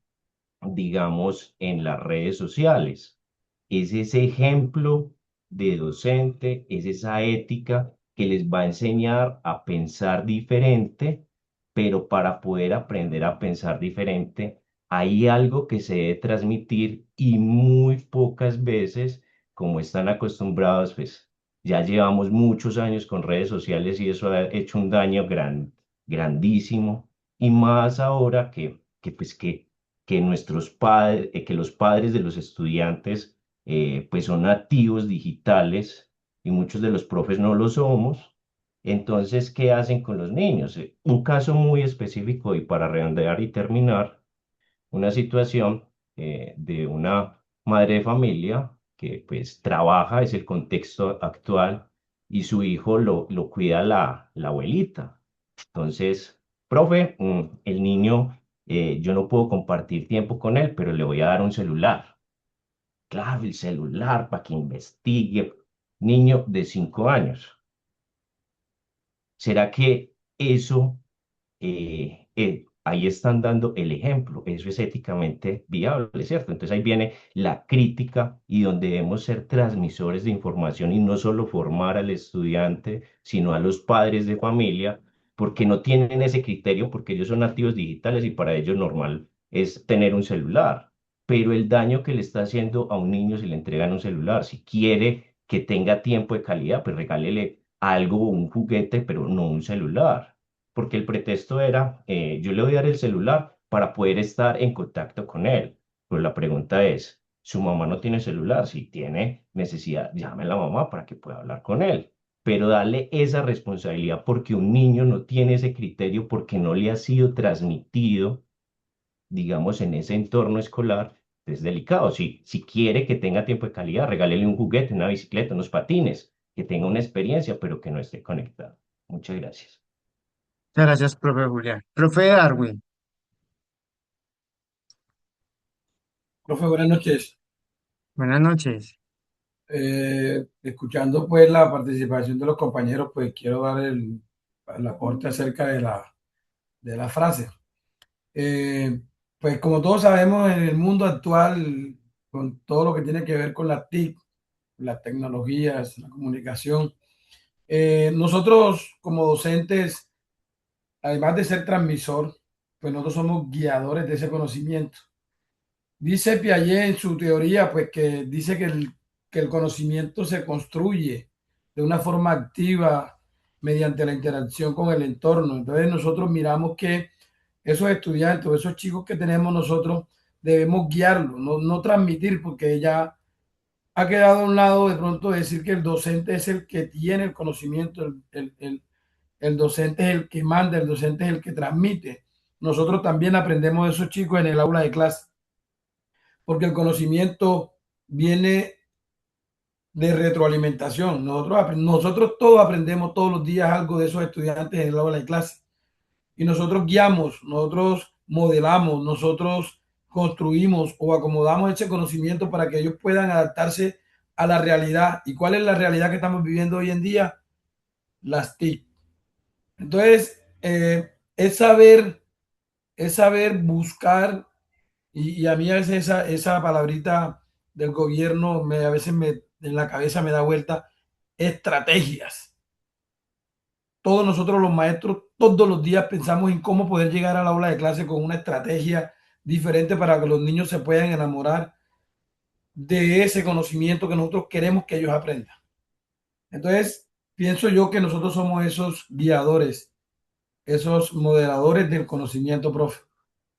digamos, en las redes sociales? Es ese ejemplo de docente, es esa ética que les va a enseñar a pensar diferente, pero para poder aprender a pensar diferente, hay algo que se debe transmitir y muy pocas veces, como están acostumbrados, pues ya llevamos muchos años con redes sociales y eso ha hecho un daño grandísimo, y más ahora que nuestros padres, que los padres de los estudiantes pues son nativos digitales y muchos de los profes no lo somos. Entonces, ¿qué hacen con los niños? Un caso muy específico y para redondear y terminar, una situación de una madre de familia que pues trabaja, es el contexto actual, y su hijo lo cuida la abuelita. Entonces, profe, el niño, yo no puedo compartir tiempo con él, pero le voy a dar un celular. Claro, el celular para que investigue. Niño de 5 años. ¿Será que eso, ahí están dando el ejemplo? Eso es éticamente viable, ¿cierto? Entonces ahí viene la crítica y donde debemos ser transmisores de información y no solo formar al estudiante, sino a los padres de familia, porque no tienen ese criterio, porque ellos son nativos digitales y para ellos normal es tener un celular. Pero el daño que le está haciendo a un niño si le entregan un celular, si quiere que tenga tiempo de calidad, pues regálele algo, un juguete, pero no un celular, porque el pretexto era, yo le voy a dar el celular para poder estar en contacto con él. Pero la pregunta es, su mamá no tiene celular, si tiene necesidad, llame a la mamá para que pueda hablar con él. Pero darle esa responsabilidad porque un niño no tiene ese criterio, porque no le ha sido transmitido, digamos, en ese entorno escolar, es delicado. Si quiere que tenga tiempo de calidad, regálele un juguete, una bicicleta, unos patines, que tenga una experiencia, pero que no esté conectado. Muchas gracias. Muchas gracias, profe Julián. Profe Darwin, Profe, buenas noches. buenas noches. Escuchando pues la participación de los compañeros, pues quiero dar el aporte acerca de la frase. Eh, pues como todos sabemos, en el mundo actual, con todo lo que tiene que ver con las TIC, las tecnologías, la comunicación, nosotros como docentes, además de ser transmisor, pues nosotros somos guiadores de ese conocimiento. Dice Piaget en su teoría, pues que dice que el conocimiento se construye de una forma activa mediante la interacción con el entorno. Entonces nosotros miramos que esos estudiantes o esos chicos que tenemos nosotros debemos guiarlos, no transmitir, porque ya ha quedado a un lado de pronto decir que el docente es el que tiene el conocimiento, el docente es el que manda, el docente es el que transmite. nosotros también aprendemos de esos chicos en el aula de clase, porque el conocimiento viene de retroalimentación. Nosotros todos aprendemos todos los días algo de esos estudiantes en el aula de clase. Y nosotros guiamos, nosotros modelamos, nosotros construimos o acomodamos ese conocimiento para que ellos puedan adaptarse a la realidad. ¿Y cuál es la realidad que estamos viviendo hoy en día? Las TIC. Entonces, es saber buscar, y a mí a veces esa palabrita del gobierno a veces en la cabeza me da vuelta, estrategias. Todos nosotros los maestros todos los días pensamos en cómo poder llegar al aula de clase con una estrategia diferente para que los niños se puedan enamorar de ese conocimiento que nosotros queremos que ellos aprendan. Entonces, pienso yo que nosotros somos esos guiadores, esos moderadores del conocimiento, profe.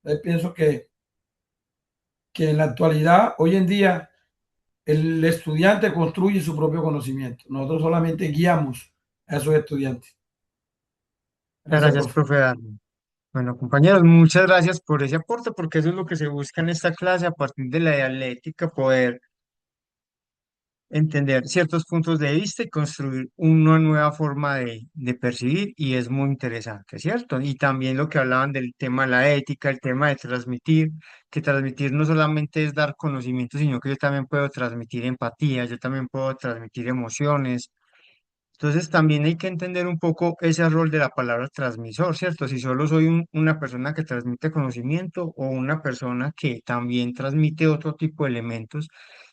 Entonces, pienso que en la actualidad, hoy en día, el estudiante construye su propio conocimiento. Nosotros solamente guiamos a esos estudiantes. Gracias, Gracias, profe. profe Darwin. Bueno, compañeros, muchas gracias por ese aporte, porque eso es lo que se busca en esta clase, a partir de la dialéctica, poder entender ciertos puntos de vista y construir una nueva forma de percibir, y es muy interesante, ¿cierto? Y también lo que hablaban del tema de la ética, el tema de transmitir, que transmitir no solamente es dar conocimiento, sino que yo también puedo transmitir empatía, yo también puedo transmitir emociones. Entonces también hay que entender un poco ese rol de la palabra transmisor, ¿cierto? Si solo soy una persona que transmite conocimiento o una persona que también transmite otro tipo de elementos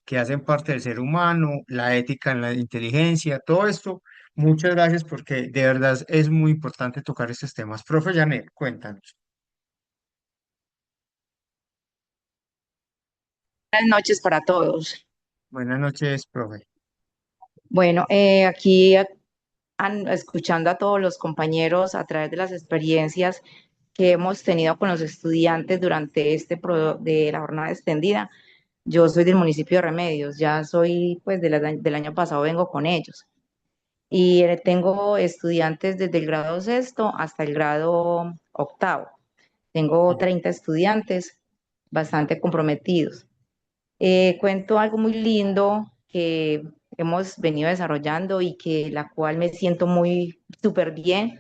que hacen parte del ser humano, la ética en la inteligencia, todo esto. Muchas gracias porque de verdad es muy importante tocar estos temas. Profe Janet, cuéntanos. Buenas noches para todos. Buenas noches, profe. Bueno, aquí escuchando a todos los compañeros a través de las experiencias que hemos tenido con los estudiantes durante de la jornada extendida. Yo soy del municipio de Remedios, ya soy pues del año pasado vengo con ellos y tengo estudiantes desde el grado sexto hasta el grado octavo. Tengo 30 estudiantes bastante comprometidos. Cuento algo muy lindo que hemos venido desarrollando y que la cual me siento muy súper bien.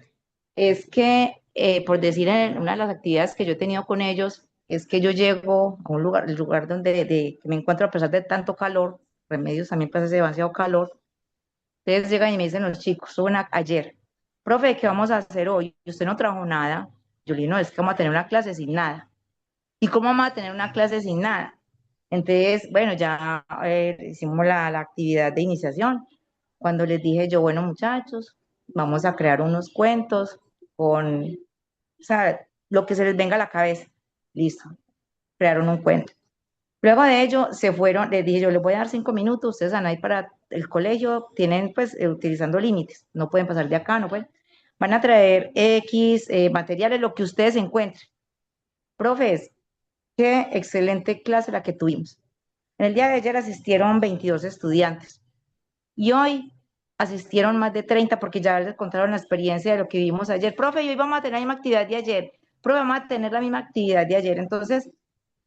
Es que, por decir, en una de las actividades que yo he tenido con ellos, es que yo llego a un lugar, el lugar donde que me encuentro a pesar de tanto calor, Remedios también pasa demasiado calor. Ustedes llegan y me dicen los chicos, ayer, profe, ¿qué vamos a hacer hoy? Y usted no trajo nada. Yo le digo, no, es que vamos a tener una clase sin nada. ¿Y cómo vamos a tener una clase sin nada? Entonces, bueno, ya hicimos la actividad de iniciación. Cuando les dije yo, bueno, muchachos, vamos a crear unos cuentos con, o sea, lo que se les venga a la cabeza. Listo, crearon un cuento. Luego de ello se fueron, les dije yo, les voy a dar 5 minutos, ustedes van a ir para el colegio, tienen pues utilizando límites, no pueden pasar de acá, no pueden. Van a traer X materiales, lo que ustedes encuentren. Profes, qué excelente clase la que tuvimos. En el día de ayer asistieron 22 estudiantes y hoy asistieron más de 30 porque ya les contaron la experiencia de lo que vimos ayer. Profe, y hoy vamos a tener la misma actividad de ayer. Profe, vamos a tener la misma actividad de ayer. Entonces,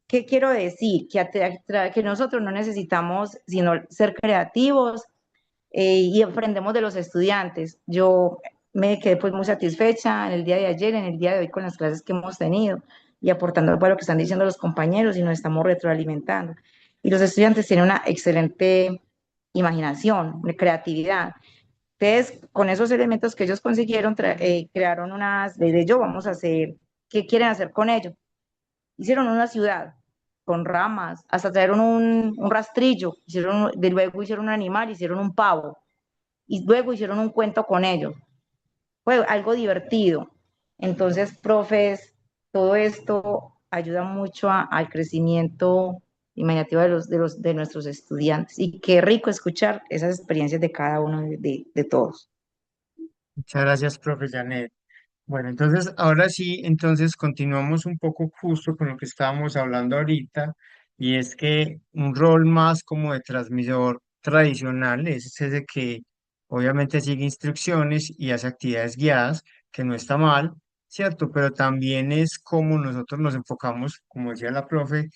¿qué quiero decir? Que nosotros no necesitamos sino ser creativos y aprendemos de los estudiantes. Yo me quedé pues muy satisfecha en el día de ayer, en el día de hoy con las clases que hemos tenido y aportando para lo que están diciendo los compañeros y nos estamos retroalimentando. Y los estudiantes tienen una excelente imaginación, creatividad. Entonces, con esos elementos que ellos consiguieron, crearon unas, de ello vamos a hacer, ¿qué quieren hacer con ello? Hicieron una ciudad con ramas, hasta trajeron un rastrillo, luego hicieron un animal, hicieron un pavo, y luego hicieron un cuento con ellos. Fue algo divertido. Entonces, profes, todo esto ayuda mucho al crecimiento imaginativo de nuestros estudiantes. Y qué rico escuchar esas experiencias de cada uno de todos. Muchas gracias, profe Janet. Bueno, entonces ahora sí, entonces continuamos un poco justo con lo que estábamos hablando ahorita, y es que un rol más como de transmisor tradicional es ese que obviamente sigue instrucciones y hace actividades guiadas, que no está mal, ¿cierto? Pero también es como nosotros nos enfocamos, como decía la profe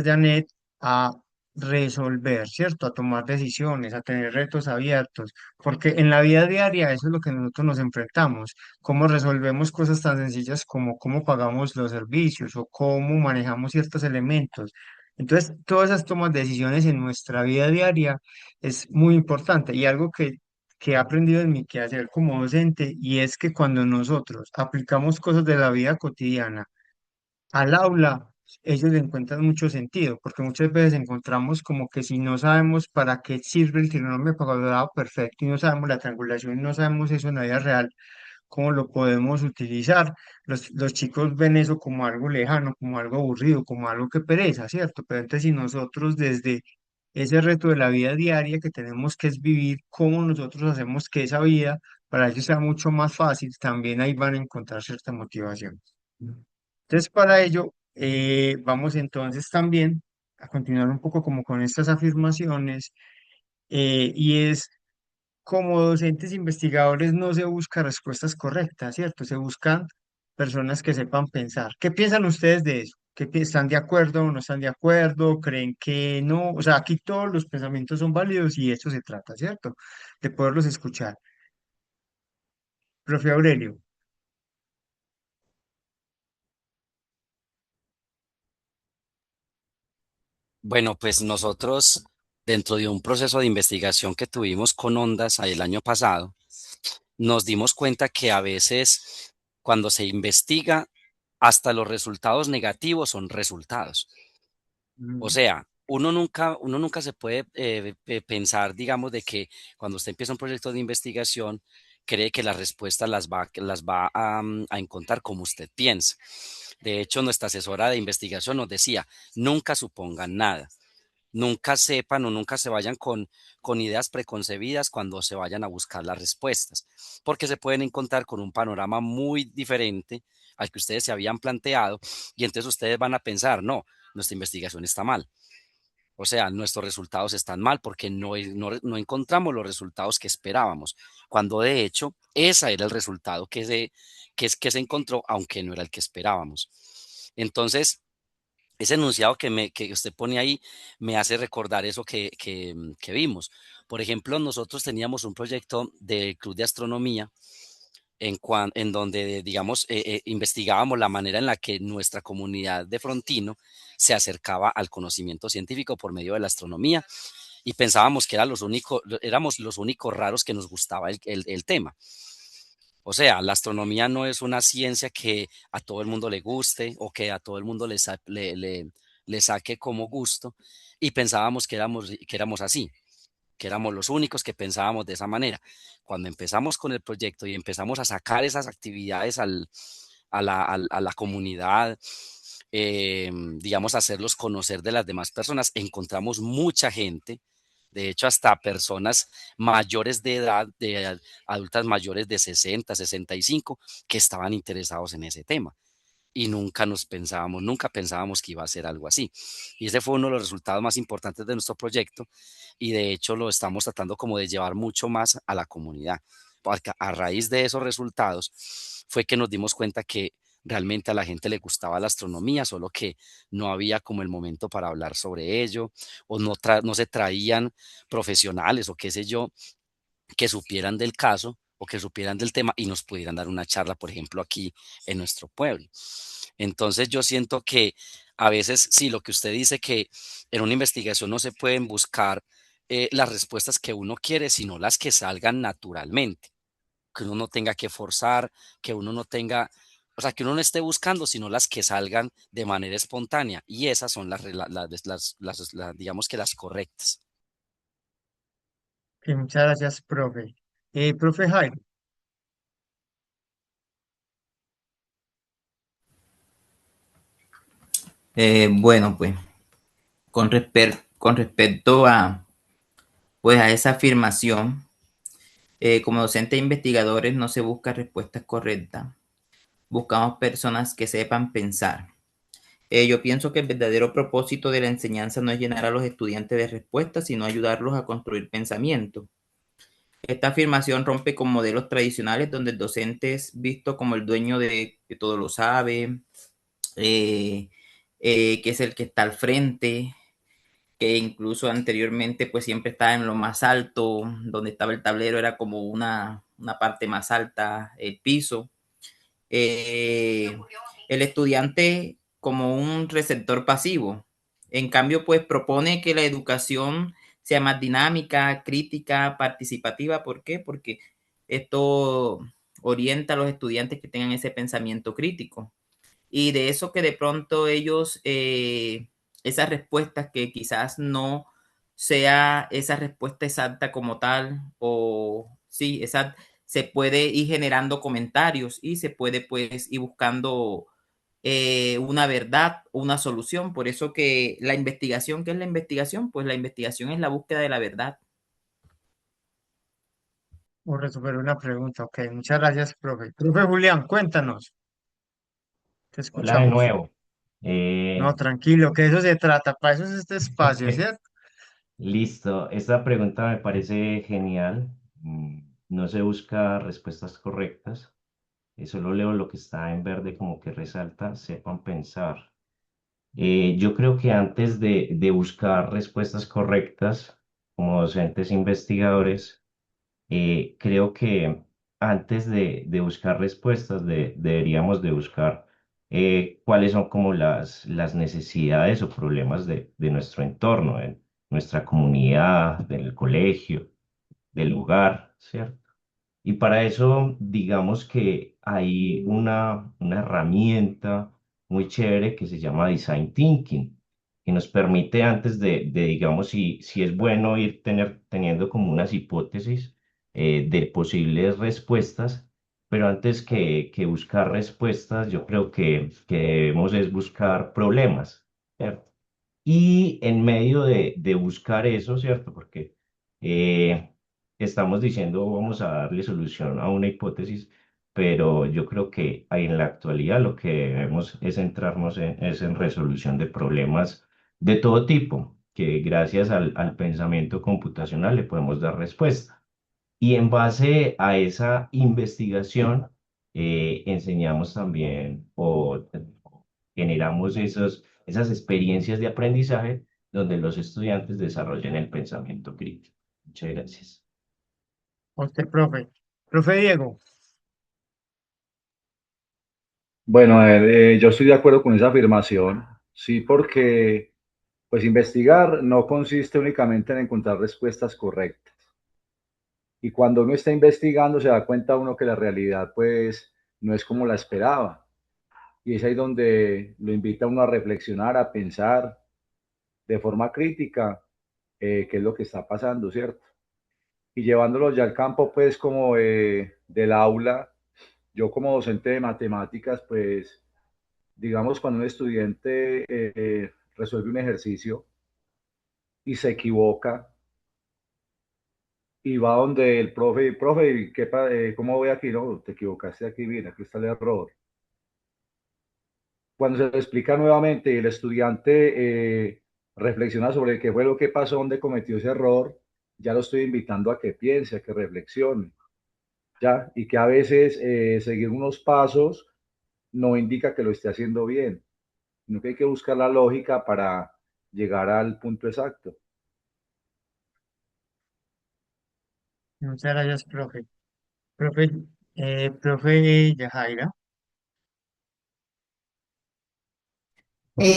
Janet, a resolver, ¿cierto? A tomar decisiones, a tener retos abiertos, porque en la vida diaria eso es lo que nosotros nos enfrentamos, cómo resolvemos cosas tan sencillas como cómo pagamos los servicios o cómo manejamos ciertos elementos. Entonces, todas esas tomas de decisiones en nuestra vida diaria es muy importante y algo que he aprendido en mi quehacer como docente y es que cuando nosotros aplicamos cosas de la vida cotidiana al aula, ellos le encuentran mucho sentido, porque muchas veces encontramos como que si no sabemos para qué sirve el trinomio cuadrado perfecto y no sabemos la triangulación y no sabemos eso en la vida real, cómo lo podemos utilizar. Los chicos ven eso como algo lejano, como algo aburrido, como algo que pereza, ¿cierto? Pero entonces si nosotros desde ese reto de la vida diaria que tenemos que es vivir, cómo nosotros hacemos que esa vida para ellos sea mucho más fácil, también ahí van a encontrar cierta motivación. Entonces, para ello, vamos entonces también a continuar un poco como con estas afirmaciones, y es, como docentes investigadores no se busca respuestas correctas, ¿cierto? Se buscan personas que sepan pensar. ¿Qué piensan ustedes de eso? ¿Están de acuerdo o no están de acuerdo? ¿Creen que no? O sea, aquí todos los pensamientos son válidos y esto se trata, ¿cierto? De poderlos escuchar. Profe Aurelio. Bueno, pues nosotros, dentro de un proceso de investigación que tuvimos con Ondas el año pasado, nos dimos cuenta que a veces cuando se investiga, hasta los resultados negativos son resultados. O sea, uno nunca se puede pensar, digamos, de que cuando usted empieza un proyecto de investigación, cree que las respuestas las va a encontrar como usted piensa. De hecho, nuestra asesora de investigación nos decía, nunca supongan nada. Nunca sepan o nunca se vayan con ideas preconcebidas cuando se vayan a buscar las respuestas, porque se pueden encontrar con un panorama muy diferente al que ustedes se habían planteado y entonces ustedes van a pensar, no, nuestra investigación está mal. O sea, nuestros resultados están mal porque no encontramos los resultados que esperábamos, cuando de hecho ese era el resultado que se encontró, aunque no era el que esperábamos. Entonces, ese enunciado que usted pone ahí me hace recordar eso que vimos. Por ejemplo, nosotros teníamos un proyecto del Club de Astronomía en donde, digamos, investigábamos la manera en la que nuestra comunidad de Frontino se acercaba al conocimiento científico por medio de la astronomía y pensábamos que éramos los únicos raros que nos gustaba el tema. O sea, la astronomía no es una ciencia que a todo el mundo le guste o que a todo el mundo le saque como gusto y pensábamos que éramos así, que éramos los únicos que pensábamos de esa manera. Cuando empezamos con el proyecto y empezamos a sacar esas actividades a la comunidad, digamos, hacerlos conocer de las demás personas, encontramos mucha gente, de hecho, hasta personas mayores de edad, adultas mayores de 60, 65, que estaban interesados en ese tema. Y nunca pensábamos que iba a ser algo así. Y ese fue uno de los resultados más importantes de nuestro proyecto y de hecho lo estamos tratando como de llevar mucho más a la comunidad. Porque a raíz de esos resultados fue que nos dimos cuenta que realmente a la gente le gustaba la astronomía, solo que no había como el momento para hablar sobre ello o no se traían profesionales o qué sé yo, que supieran del caso o que supieran del tema y nos pudieran dar una charla, por ejemplo, aquí en nuestro pueblo. Entonces yo siento que a veces, sí, lo que usted dice, que en una investigación no se pueden buscar las respuestas que uno quiere, sino las que salgan naturalmente, que uno no tenga que forzar, que uno no tenga, o sea, que uno no esté buscando, sino las que salgan de manera espontánea. Y esas son digamos que las correctas. Sí, muchas gracias, profe. Profe Jairo. Bueno, pues con respecto pues, a esa afirmación, como docentes e investigadores no se busca respuestas correctas, buscamos personas que sepan pensar. Yo pienso que el verdadero propósito de la enseñanza no es llenar a los estudiantes de respuestas, sino ayudarlos a construir pensamiento. Esta afirmación rompe con modelos tradicionales donde el docente es visto como el dueño de que todo lo sabe, que es el que está al frente, que incluso anteriormente pues siempre estaba en lo más alto, donde estaba el tablero era como una parte más alta, el piso. El estudiante como un receptor pasivo. En cambio, pues propone que la educación sea más dinámica, crítica, participativa. ¿Por qué? Porque esto orienta a los estudiantes que tengan ese pensamiento crítico. Y de eso que de pronto ellos, esas respuestas que quizás no sea esa respuesta exacta como tal, o sí, se puede ir generando comentarios y se puede pues ir buscando una verdad, una solución. Por eso que la investigación, ¿qué es la investigación? Pues la investigación es la búsqueda de la verdad. Por resolver una pregunta. Ok, muchas gracias, profe. Profe Julián, cuéntanos. Te Hola de escuchamos. nuevo. No, tranquilo, que eso se trata. Para eso es este espacio, ¿cierto? Listo, esta pregunta me parece genial. No se busca respuestas correctas. Solo leo lo que está en verde como que resalta, sepan pensar. Yo creo que antes de buscar respuestas correctas como docentes investigadores, creo que antes de buscar respuestas deberíamos de buscar cuáles son como las necesidades o problemas de nuestro entorno, de nuestra comunidad, del colegio, del lugar, ¿cierto? Y para eso, digamos que hay una herramienta muy chévere que se llama Design Thinking, que nos permite antes digamos, si es bueno ir teniendo como unas hipótesis de posibles respuestas, pero antes que buscar respuestas, yo creo que debemos es buscar problemas, ¿cierto? Y en medio de buscar eso, ¿cierto? Porque eh, estamos diciendo vamos a darle solución a una hipótesis, pero yo creo que ahí en la actualidad lo que debemos es centrarnos es en resolución de problemas de todo tipo, que gracias al pensamiento computacional le podemos dar respuesta. Y en base a esa investigación, enseñamos también o generamos esas experiencias de aprendizaje donde los estudiantes desarrollen el pensamiento crítico. Muchas gracias. A usted, profe. Profe Diego. Bueno, a ver, yo estoy de acuerdo con esa afirmación, sí, porque pues investigar no consiste únicamente en encontrar respuestas correctas. Y cuando uno está investigando se da cuenta uno que la realidad pues no es como la esperaba. Y es ahí donde lo invita a uno a reflexionar, a pensar de forma crítica qué es lo que está pasando, ¿cierto? Y llevándolo ya al campo pues como del aula, yo como docente de matemáticas pues digamos cuando un estudiante resuelve un ejercicio y se equivoca y va donde el profe, profe, ¿cómo voy aquí? No, te equivocaste aquí, mira, aquí está el error. Cuando se le explica nuevamente y el estudiante reflexiona sobre qué fue lo que pasó, dónde cometió ese error, ya lo estoy invitando a que piense, a que reflexione, ¿ya? Y que a veces seguir unos pasos no indica que lo esté haciendo bien, sino que hay que buscar la lógica para llegar al punto exacto. Muchas gracias, profe. Profe, profe Yajaira.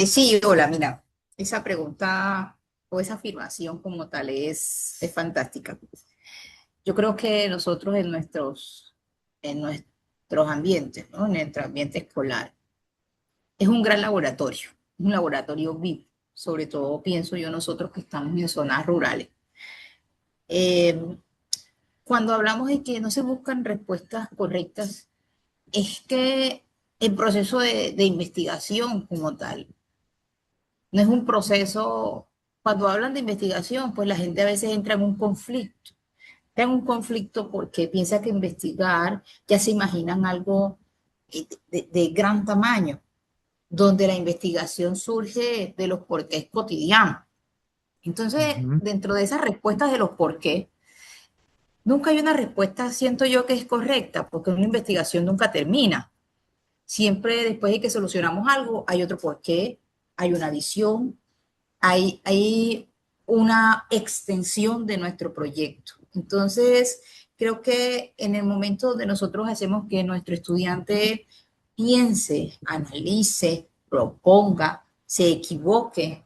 Sí, hola, mira, esa pregunta o esa afirmación como tal es fantástica. Yo creo que nosotros en nuestros ambientes, ¿no? En nuestro ambiente escolar, es un gran laboratorio, un laboratorio vivo, sobre todo pienso yo nosotros que estamos en zonas rurales. Eh, Cuando hablamos de que no se buscan respuestas correctas, es que el proceso de investigación como tal no es un proceso, cuando hablan de investigación, pues la gente a veces entra en un conflicto. Entra en un conflicto porque piensa que investigar ya se imaginan algo de gran tamaño, donde la investigación surge de los porqués cotidianos. Entonces, Ujú. dentro de esas respuestas de los porqués, nunca hay una respuesta, siento yo que es correcta, porque una investigación nunca termina. Siempre después de que solucionamos algo, hay otro porqué, hay una adición, hay una extensión de nuestro proyecto. Entonces, creo que en el momento donde nosotros hacemos que nuestro estudiante piense, analice, proponga, se equivoque,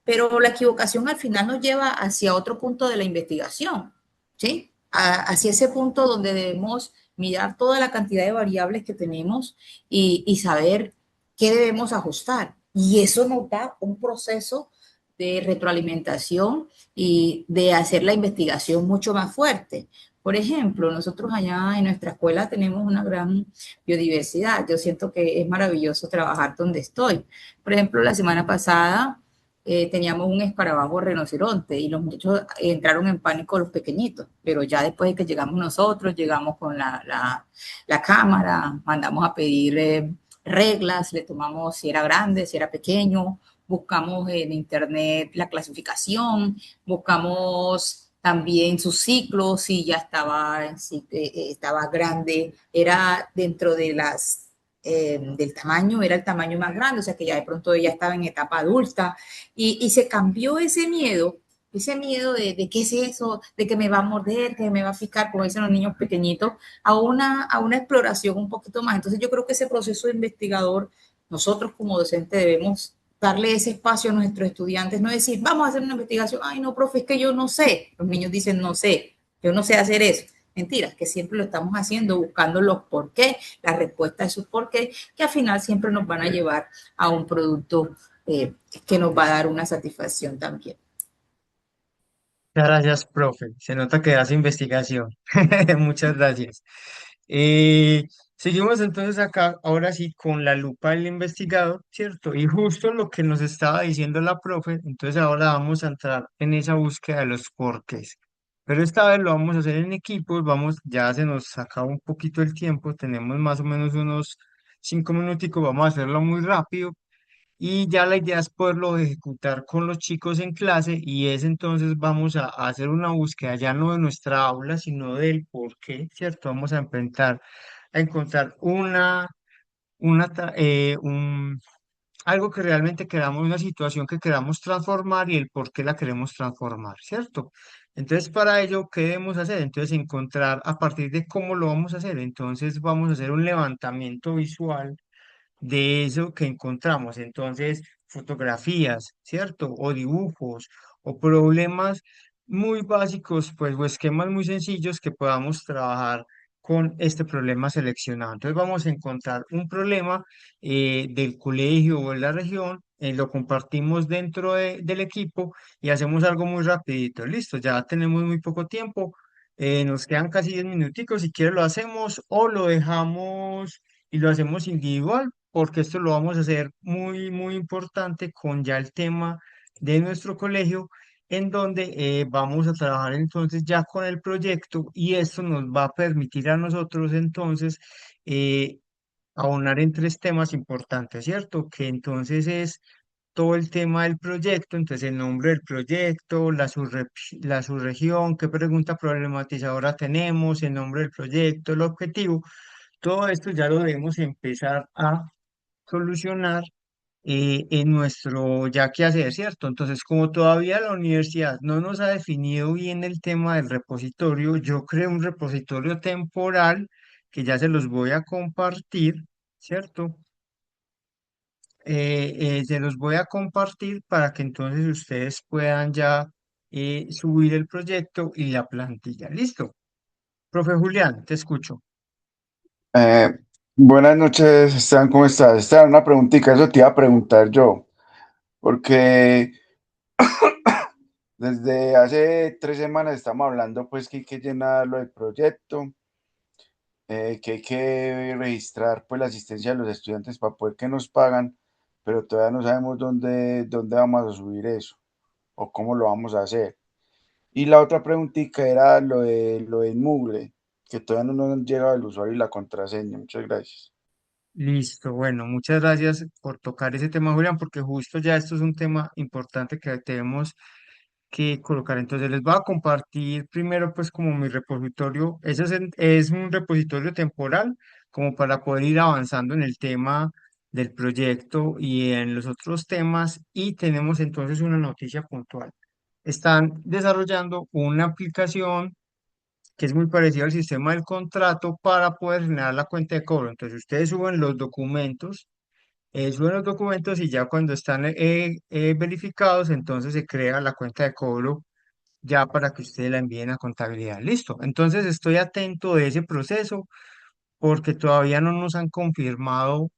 pero la equivocación al final nos lleva hacia otro punto de la investigación, ¿sí? Hacia ese punto donde debemos mirar toda la cantidad de variables que tenemos y saber qué debemos ajustar. Y eso nos da un proceso de retroalimentación y de hacer la investigación mucho más fuerte. Por ejemplo, nosotros allá en nuestra escuela tenemos una gran biodiversidad. Yo siento que es maravilloso trabajar donde estoy. Por ejemplo, la semana pasada teníamos un escarabajo rinoceronte y los muchachos entraron en pánico los pequeñitos, pero ya después de que llegamos nosotros, llegamos con la cámara, mandamos a pedir reglas, le tomamos si era grande, si era pequeño, buscamos en internet la clasificación, buscamos también su ciclo, si ya estaba, si, estaba grande, era dentro de del tamaño, era el tamaño más grande, o sea que ya de pronto ella estaba en etapa adulta y se cambió ese miedo de qué es eso, de que me va a morder, que me va a picar, como dicen los niños pequeñitos, a una exploración un poquito más. Entonces yo creo que ese proceso de investigador, nosotros como docentes debemos darle ese espacio a nuestros estudiantes, no decir, vamos a hacer una investigación, ay no, profe, es que yo no sé. Los niños dicen, no sé, yo no sé hacer eso. Mentiras, que siempre lo estamos haciendo, buscando los por qué, la respuesta de sus por qué, que al final siempre nos van a llevar a un producto que nos va a dar una satisfacción también. Gracias, profe. Se nota que hace investigación. Muchas gracias. Seguimos entonces acá, ahora sí, con la lupa del investigador, ¿cierto? Y justo lo que nos estaba diciendo la profe, entonces ahora vamos a entrar en esa búsqueda de los porqués. Pero esta vez lo vamos a hacer en equipos, vamos, ya se nos acaba un poquito el tiempo, tenemos más o menos unos 5 minuticos, vamos a hacerlo muy rápido y ya la idea es poderlo ejecutar con los chicos en clase y es entonces vamos a hacer una búsqueda ya no de nuestra aula, sino del por qué, ¿cierto? Vamos a encontrar algo que realmente queramos, una situación que queramos transformar y el por qué la queremos transformar, ¿cierto? Entonces, para ello, ¿qué debemos hacer? Entonces, encontrar a partir de cómo lo vamos a hacer. Entonces, vamos a hacer un levantamiento visual de eso que encontramos. Entonces, fotografías, ¿cierto? O dibujos, o problemas muy básicos, pues, o esquemas muy sencillos que podamos trabajar con este problema seleccionado. Entonces, vamos a encontrar un problema del colegio o de la región. Lo compartimos dentro del equipo y hacemos algo muy rapidito. Listo, ya tenemos muy poco tiempo. Nos quedan casi 10 minuticos. Si quieres lo hacemos o lo dejamos y lo hacemos individual, porque esto lo vamos a hacer muy, muy importante con ya el tema de nuestro colegio, en donde vamos a trabajar entonces ya con el proyecto y esto nos va a permitir a nosotros entonces eh, aunar en tres temas importantes, ¿cierto? Que entonces es todo el tema del proyecto, entonces el nombre del proyecto, la subregión, qué pregunta problematizadora tenemos, el nombre del proyecto, el objetivo. Todo esto ya lo debemos empezar a solucionar en nuestro ya que hacer, ¿cierto? Entonces, como todavía la universidad no nos ha definido bien el tema del repositorio, yo creo un repositorio temporal que ya se los voy a compartir, ¿cierto? Se los voy a compartir para que entonces ustedes puedan ya subir el proyecto y la plantilla. ¿Listo? Profe Julián, te escucho. Eh, Buenas noches, Esteban, ¿cómo estás? Esteban, una preguntita, eso te iba a preguntar yo, porque desde hace 3 semanas estamos hablando pues que hay que llenar lo del proyecto, que hay que registrar pues la asistencia de los estudiantes para poder que nos pagan, pero todavía no sabemos dónde vamos a subir eso o cómo lo vamos a hacer. Y la otra preguntita era lo del Moodle, que todavía no nos han llegado el usuario y la contraseña. Muchas gracias. Listo, bueno, muchas gracias por tocar ese tema, Julián, porque justo ya esto es un tema importante que debemos que colocar. Entonces les voy a compartir primero pues como mi repositorio. Eso es un repositorio temporal como para poder ir avanzando en el tema del proyecto y en los otros temas. Y tenemos entonces una noticia puntual. Están desarrollando una aplicación que es muy parecida al sistema del contrato para poder generar la cuenta de cobro. Entonces ustedes suben los documentos y ya cuando están verificados, entonces se crea la cuenta de cobro ya para que ustedes la envíen a contabilidad. Listo. Entonces estoy atento de ese proceso porque todavía no nos han confirmado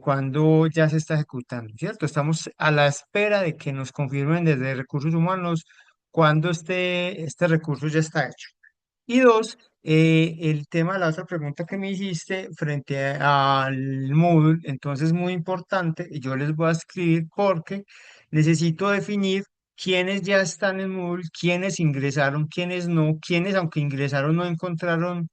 cuándo ya se está ejecutando, ¿cierto? Estamos a la espera de que nos confirmen desde recursos humanos cuándo este recurso ya está hecho. Y dos, el tema de la otra pregunta que me hiciste frente al Moodle, entonces muy importante, y yo les voy a escribir porque necesito definir quiénes ya están en Moodle, quiénes ingresaron, quiénes no, quiénes aunque ingresaron no encontraron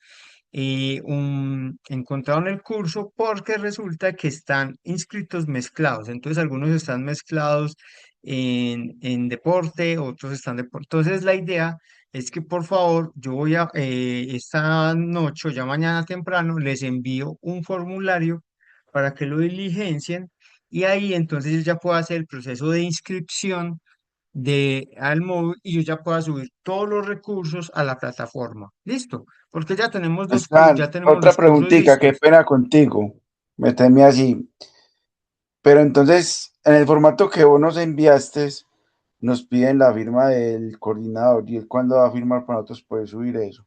encontraron el curso porque resulta que están inscritos mezclados. Entonces, algunos están mezclados en deporte, otros están deporte. Entonces, la idea es que por favor, yo voy a, esta noche o ya mañana temprano, les envío un formulario para que lo diligencien y ahí entonces yo ya puedo hacer el proceso de inscripción al móvil y yo ya pueda subir todos los recursos a la plataforma. Listo, porque ya tenemos ya Están, tenemos otra los cursos preguntita, qué listos. pena contigo, meteme así. Pero entonces, en el formato que vos nos enviaste, nos piden la firma del coordinador y él cuándo va a firmar para nosotros poder subir eso.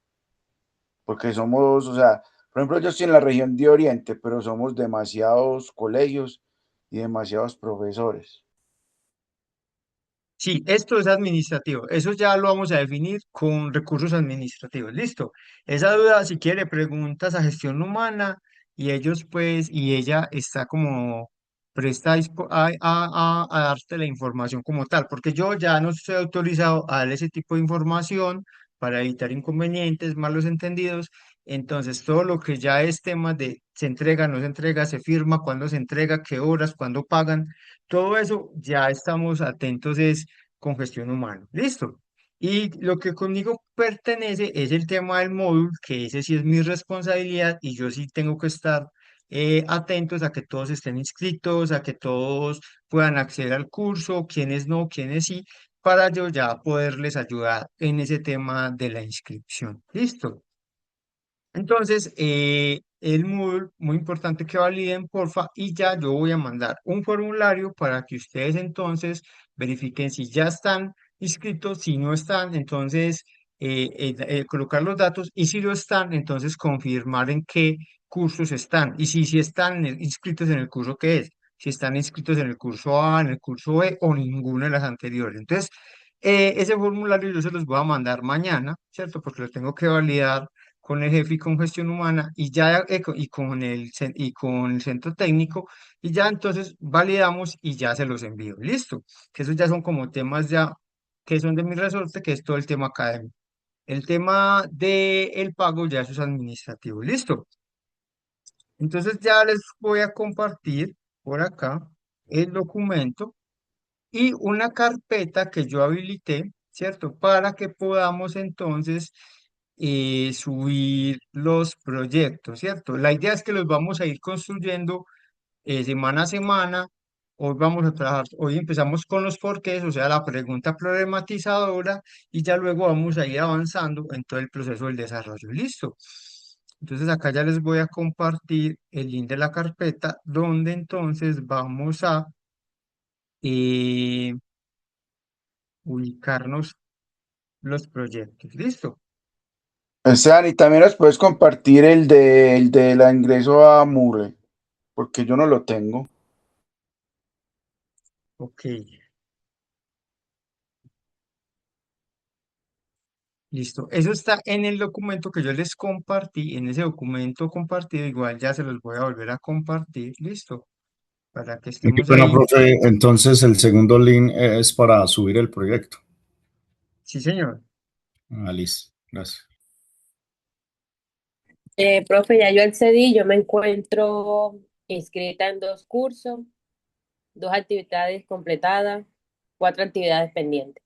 Porque somos, o sea, por ejemplo, yo estoy en la región de Oriente, pero somos demasiados colegios y demasiados profesores. Sí, esto es administrativo. Eso ya lo vamos a definir con recursos administrativos. Listo. Esa duda, si quiere, preguntas a gestión humana y ellos pues, y ella está como presta a darte la información como tal, porque yo ya no estoy autorizado a dar ese tipo de información para evitar inconvenientes, malos entendidos. Entonces, todo lo que ya es tema de se entrega, no se entrega, se firma, cuándo se entrega, qué horas, cuándo pagan. Todo eso ya estamos atentos es con gestión humana. Listo. Y lo que conmigo pertenece es el tema del módulo, que ese sí es mi responsabilidad y yo sí tengo que estar atentos a que todos estén inscritos, a que todos puedan acceder al curso, quienes no, quienes sí, para yo ya poderles ayudar en ese tema de la inscripción. Listo. Entonces, el Moodle, muy importante que validen, porfa, y ya yo voy a mandar un formulario para que ustedes entonces verifiquen si ya están inscritos, si no están, entonces colocar los datos y si lo están, entonces confirmar en qué cursos están y si están inscritos en el curso que es, si están inscritos en el curso A, en el curso B o ninguno de las anteriores. Entonces, ese formulario yo se los voy a mandar mañana, ¿cierto? Porque lo tengo que validar con el jefe y con gestión humana y ya y con y con el centro técnico y ya entonces validamos y ya se los envío. Listo. Que esos ya son como temas ya que son de mi resorte, que es todo el tema académico. El tema del pago ya eso es administrativo. Listo. Entonces ya les voy a compartir por acá el documento y una carpeta que yo habilité, ¿cierto? Para que podamos entonces subir los proyectos, ¿cierto? La idea es que los vamos a ir construyendo semana a semana. Hoy vamos a trabajar, hoy empezamos con los porqués, o sea, la pregunta problematizadora, y ya luego vamos a ir avanzando en todo el proceso del desarrollo. Listo. Entonces acá ya les voy a compartir el link de la carpeta donde entonces vamos a eh, ubicarnos los proyectos. ¿Listo? Esteban, y también nos puedes compartir el de la ingreso a Mure, porque yo no lo tengo. Ok, listo. Eso está en el documento que yo les compartí. En ese documento compartido, igual ya se los voy a volver a compartir. Listo. Para que Qué estemos pena, ahí. profe. Entonces, el segundo link es para subir el proyecto. Sí, señor. Ah, listo. Gracias. Profe, ya yo accedí, yo me encuentro inscrita en 2 cursos, 2 actividades completadas, 4 actividades pendientes.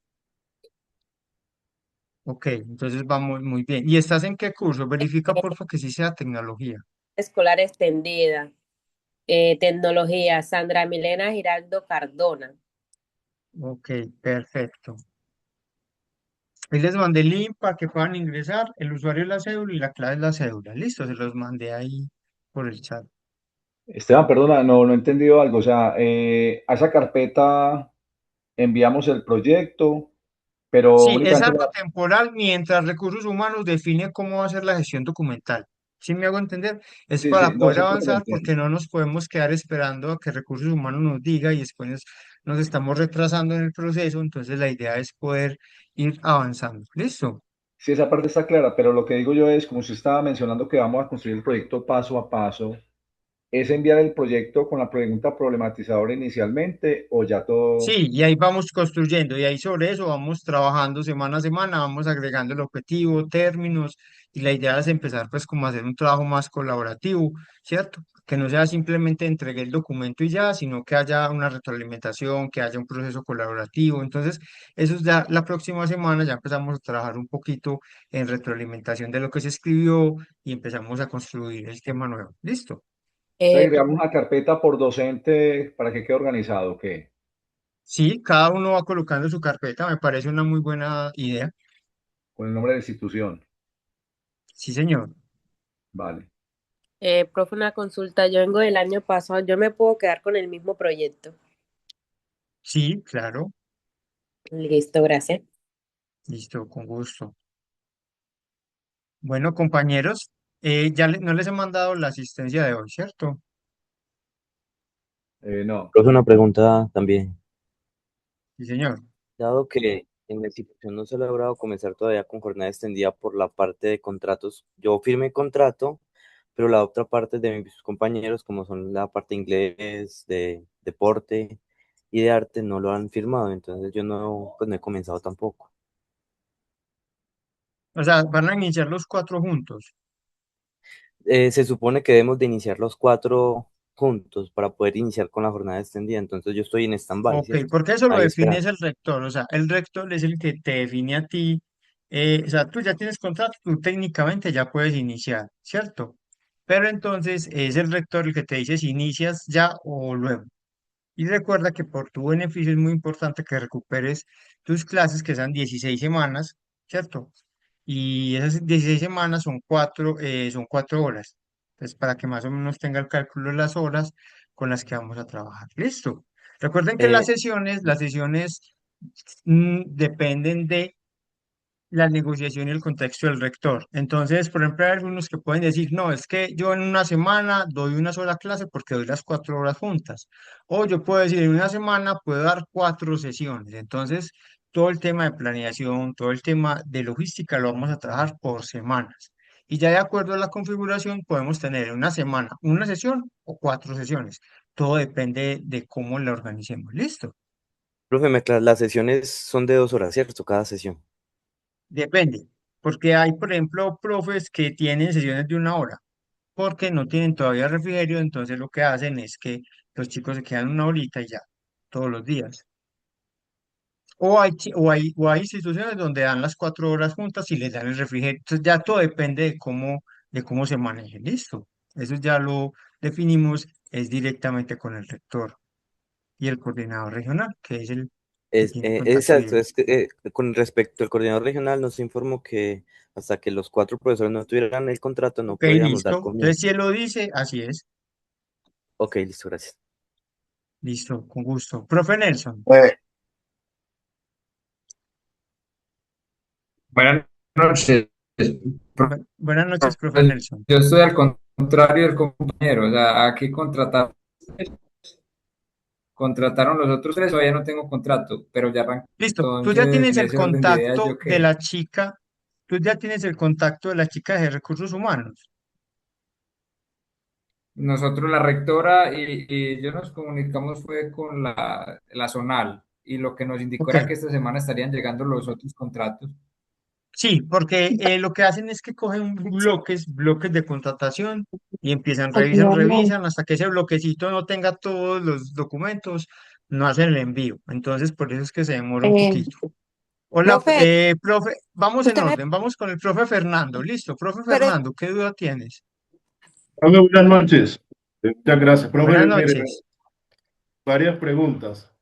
Ok, entonces vamos muy bien. ¿Y estás en qué curso? Verifica porfa que sí sea tecnología. Escolar extendida. Tecnología, Sandra Milena Giraldo Cardona. Ok, perfecto. Ahí les mandé el link para que puedan ingresar, el usuario es la cédula y la clave es la cédula. Listo, se los mandé ahí por el chat. Esteban, perdona, no he entendido algo. O sea, a esa carpeta enviamos el proyecto, pero Sí, es únicamente algo temporal mientras Recursos Humanos define cómo va a ser la gestión documental. ¿Sí me hago entender? Es sí, sí, para no, poder sí creo que lo avanzar porque entiendo. no nos podemos quedar esperando a que Recursos Humanos nos diga y después nos estamos retrasando en el proceso. Entonces la idea es poder ir avanzando. ¿Listo? Sí, esa parte está clara, pero lo que digo yo es, como usted estaba mencionando que vamos a construir el proyecto paso a paso, ¿es enviar el proyecto con la pregunta problematizadora inicialmente o ya todo? Sí, y ahí vamos construyendo, y ahí sobre eso vamos trabajando semana a semana, vamos agregando el objetivo, términos, y la idea es empezar pues como a hacer un trabajo más colaborativo, ¿cierto? Que no sea simplemente entregué el documento y ya, sino que haya una retroalimentación, que haya un proceso colaborativo. Entonces, eso es ya la próxima semana, ya empezamos a trabajar un poquito en retroalimentación de lo que se escribió y empezamos a construir el tema nuevo. ¿Listo? O sea, Eh, creamos una carpeta por docente para que quede organizado, ¿qué? Sí, cada uno va colocando su carpeta, me parece una muy buena idea. Con el nombre de la institución. Sí, señor. Vale. Profe, una consulta. Yo vengo del año pasado. Yo me puedo quedar con el mismo proyecto. Sí, claro. Listo, gracias. Listo, con gusto. Bueno, compañeros, no les he mandado la asistencia de hoy, ¿cierto? No. Profe, una pregunta también. Sí, señor. Dado que en la institución no se ha logrado comenzar todavía con jornada extendida por la parte de contratos, yo firmé contrato, pero la otra parte de mis compañeros, como son la parte de inglés, de deporte y de arte, no lo han firmado, entonces yo no, pues no he comenzado tampoco. O sea, van a iniciar los cuatro juntos. Se supone que debemos de iniciar los cuatro juntos para poder iniciar con la jornada extendida, entonces yo estoy en stand-by, Ok, ¿cierto? porque eso lo Ahí define es esperando. el rector. O sea, el rector es el que te define a ti. O sea, tú ya tienes contrato, tú técnicamente ya puedes iniciar, ¿cierto? Pero entonces es el rector el que te dice si inicias ya o luego. Y recuerda que por tu beneficio es muy importante que recuperes tus clases, que sean 16 semanas, ¿cierto? Y esas 16 semanas son 4 horas. Entonces, para que más o menos tenga el cálculo de las horas con las que vamos a trabajar. ¿Listo? Recuerden que Eh, las sesiones dependen de la negociación y el contexto del rector. Entonces, por ejemplo, hay algunos que pueden decir, no, es que yo en una semana doy una sola clase porque doy las 4 horas juntas. O yo puedo decir, en una semana puedo dar 4 sesiones. Entonces, todo el tema de planeación, todo el tema de logística lo vamos a trabajar por semanas. Y ya de acuerdo a la configuración, podemos tener en una semana una sesión o 4 sesiones. Todo depende de cómo la organicemos. ¿Listo? Profe, las sesiones son de 2 horas, ¿cierto? Cada sesión. Depende, porque hay, por ejemplo, profes que tienen sesiones de 1 hora, porque no tienen todavía refrigerio, entonces lo que hacen es que los chicos se quedan una horita y ya, todos los días. O hay instituciones donde dan las 4 horas juntas y les dan el refrigerio. Entonces ya todo depende de cómo se maneje. Listo. Eso ya lo definimos, es directamente con el rector y el coordinador regional, que es el que tiene contacto Exacto, directo. es que con respecto al coordinador regional nos informó que hasta que los cuatro profesores no tuvieran el contrato no Ok, podríamos dar listo. Entonces, si comienzo. él lo dice, así es. Ok, listo, gracias. Listo, con gusto. Profe Nelson. Buenas noches. Buenas noches, profe Nelson. Yo estoy al contrario del compañero, o sea, aquí contrataron los otros tres, todavía no tengo contrato, pero ya arranqué. Listo, tú ya Entonces, tienes en el ese orden de ideas, contacto ¿yo de qué? la chica, tú ya tienes el contacto de la chica de recursos humanos. Nosotros, la rectora y yo nos comunicamos fue con la zonal y lo que nos indicó Ok, era que esta semana estarían llegando los otros contratos. sí, porque lo que hacen es que cogen bloques de contratación y empiezan, revisan hasta que ese bloquecito no tenga todos los documentos, no hacen el envío. Entonces, por eso es que se demora un Eh, poquito. Hola, Profe, profe, vamos en usted me, orden, vamos con el profe Fernando. Listo, profe pero Fernando, ¿qué duda tienes? Hola, buenas noches. Muchas gracias. Buenas Profe, mire, noches. varias preguntas.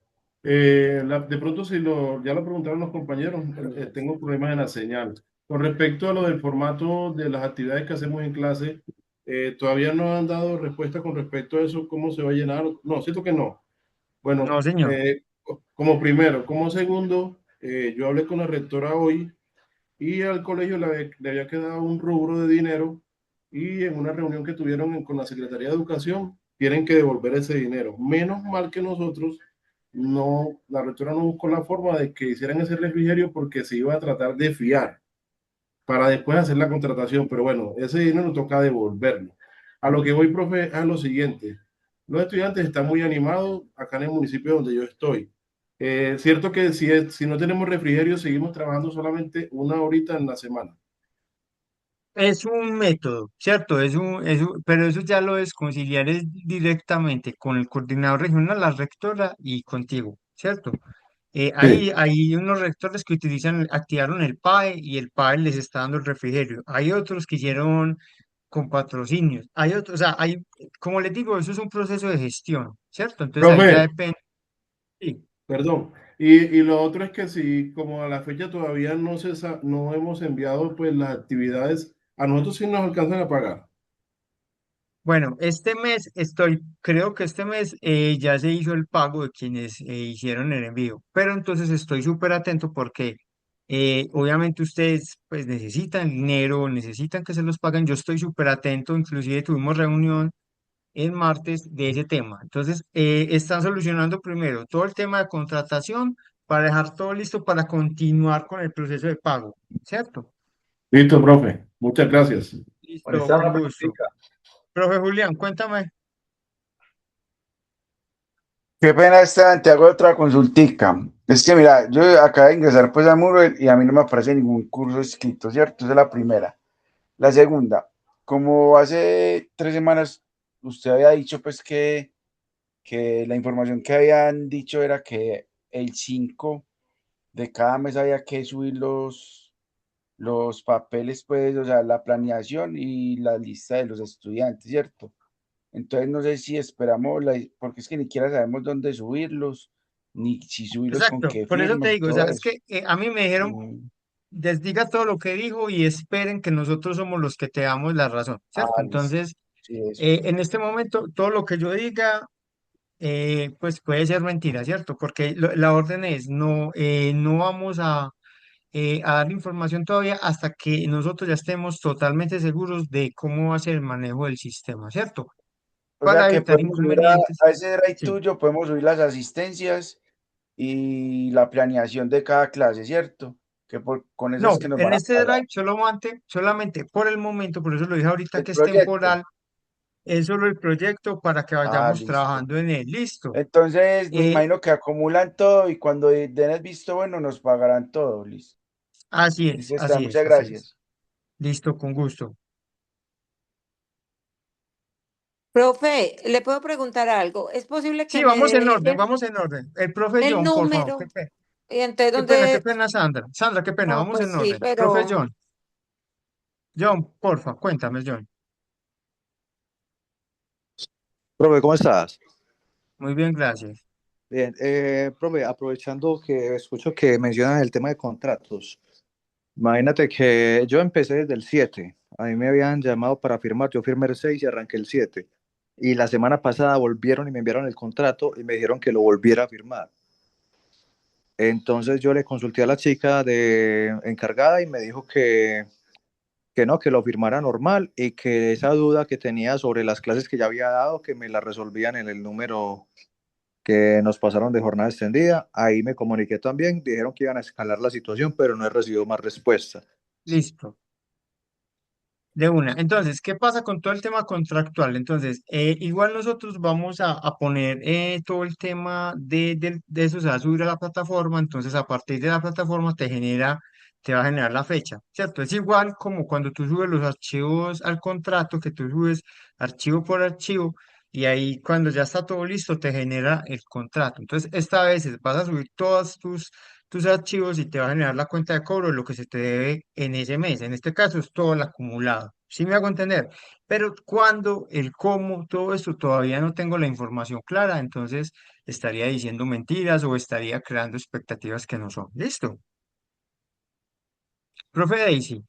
De pronto, si ya lo preguntaron los compañeros, tengo problemas en la señal. Con respecto a lo del formato de las actividades que hacemos en clase, todavía no han dado respuesta con respecto a eso, cómo se va a llenar. No, siento que no. Bueno, No, señor. como primero, como segundo, yo hablé con la rectora hoy y al colegio le había quedado un rubro de dinero y en una reunión que tuvieron con la Secretaría de Educación tienen que devolver ese dinero. Menos mal que nosotros no, la rectora no buscó la forma de que hicieran ese refrigerio porque se iba a tratar de fiar para después hacer la contratación, pero bueno, ese dinero toca devolverlo. A lo que voy, profe, es a lo siguiente. Los estudiantes están muy animados acá en el municipio donde yo estoy. Cierto que si no tenemos refrigerio, seguimos trabajando solamente una horita en la semana. Es un método, ¿cierto? Pero eso ya lo es conciliar es directamente con el coordinador regional, la rectora y contigo, ¿cierto? Sí. Hay unos rectores que activaron el PAE y el PAE les está dando el refrigerio. Hay otros que hicieron con patrocinios. Hay otros, o sea, como les digo, eso es un proceso de gestión, ¿cierto? Entonces ahí ya Profe, depende. Sí. perdón. Y lo otro es que si como a la fecha todavía no hemos enviado pues las actividades, a nosotros sí nos alcanzan a pagar. Bueno, este mes creo que este mes ya se hizo el pago de quienes hicieron el envío, pero entonces estoy súper atento porque obviamente ustedes pues necesitan dinero, necesitan que se los paguen, yo estoy súper atento, inclusive tuvimos reunión el martes de ese tema. Entonces, están solucionando primero todo el tema de contratación para dejar todo listo para continuar con el proceso de pago, ¿cierto? Listo, profe. Muchas gracias. Listo, con gusto. Profe Julián, cuéntame. Qué pena esta, te hago otra consultica. Es que mira, yo acabo de ingresar pues a Moodle y a mí no me aparece ningún curso escrito, ¿cierto? Esa es la primera. La segunda, como hace 3 semanas usted había dicho pues que la información que habían dicho era que el 5 de cada mes había que subir los papeles pues, o sea, la planeación y la lista de los estudiantes, ¿cierto? Entonces no sé si esperamos, porque es que ni siquiera sabemos dónde subirlos, ni si subirlos con Exacto, qué por eso te firmas y digo, o todo sea, es eso. que a mí me dijeron, les diga todo lo que dijo y esperen que nosotros somos los que te damos la razón, ¿cierto? Ah, listo. Entonces, Sí, eso. en este momento, todo lo que yo diga pues puede ser mentira, ¿cierto? Porque la orden es, no vamos a dar información todavía hasta que nosotros ya estemos totalmente seguros de cómo va a ser el manejo del sistema, ¿cierto? O sea Para que evitar podemos subir inconvenientes. a ese drive Sí. tuyo, podemos subir las asistencias y la planeación de cada clase, ¿cierto? Con eso es No, que nos en van a este pagar. drive solamente por el momento, por eso lo dije ahorita El que es proyecto. temporal, es solo el proyecto para que Ah, vayamos listo. trabajando en él. Listo. Entonces, me Eh, imagino que acumulan todo y cuando den el visto bueno nos pagarán todo, listo. así Listo, es, está, así es, muchas así es. gracias. Listo, con gusto. profe, ¿le puedo preguntar algo? ¿Es posible que Sí, me vamos en dé orden, vamos en orden. El profe el John, por favor, número? Y entonces, qué ¿dónde? pena, Sandra. Sandra, qué pena, No, vamos pues en sí, orden. Profe pero John, John, porfa, cuéntame, John. Profe, ¿cómo estás? Muy bien, gracias. Bien, profe, aprovechando que escucho que mencionan el tema de contratos, imagínate que yo empecé desde el 7, a mí me habían llamado para firmar, yo firmé el 6 y arranqué el 7, y la semana pasada volvieron y me enviaron el contrato y me dijeron que lo volviera a firmar. Entonces yo le consulté a la chica de encargada y me dijo que no, que lo firmara normal y que esa duda que tenía sobre las clases que ya había dado, que me la resolvían en el número que nos pasaron de jornada extendida. Ahí me comuniqué también, dijeron que iban a escalar la situación, pero no he recibido más respuesta. Listo. De una. Entonces, ¿qué pasa con todo el tema contractual? Entonces, igual nosotros vamos a poner todo el tema de eso, se va a subir a la plataforma, entonces a partir de la plataforma te va a generar la fecha, ¿cierto? Es igual como cuando tú subes los archivos al contrato, que tú subes archivo por archivo, y ahí cuando ya está todo listo, te genera el contrato. Entonces, esta vez vas a subir tus archivos y te va a generar la cuenta de cobro de lo que se te debe en ese mes. En este caso es todo el acumulado. ¿Sí me hago entender? Pero cuando, el cómo, todo esto todavía no tengo la información clara, entonces estaría diciendo mentiras o estaría creando expectativas que no son. ¿Listo? Profe Daisy,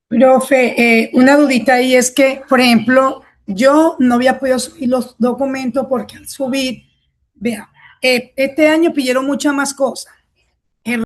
Profe, una dudita ahí es que, por ejemplo, yo no había podido subir los documentos porque al subir, vea, este año pidieron muchas más cosas.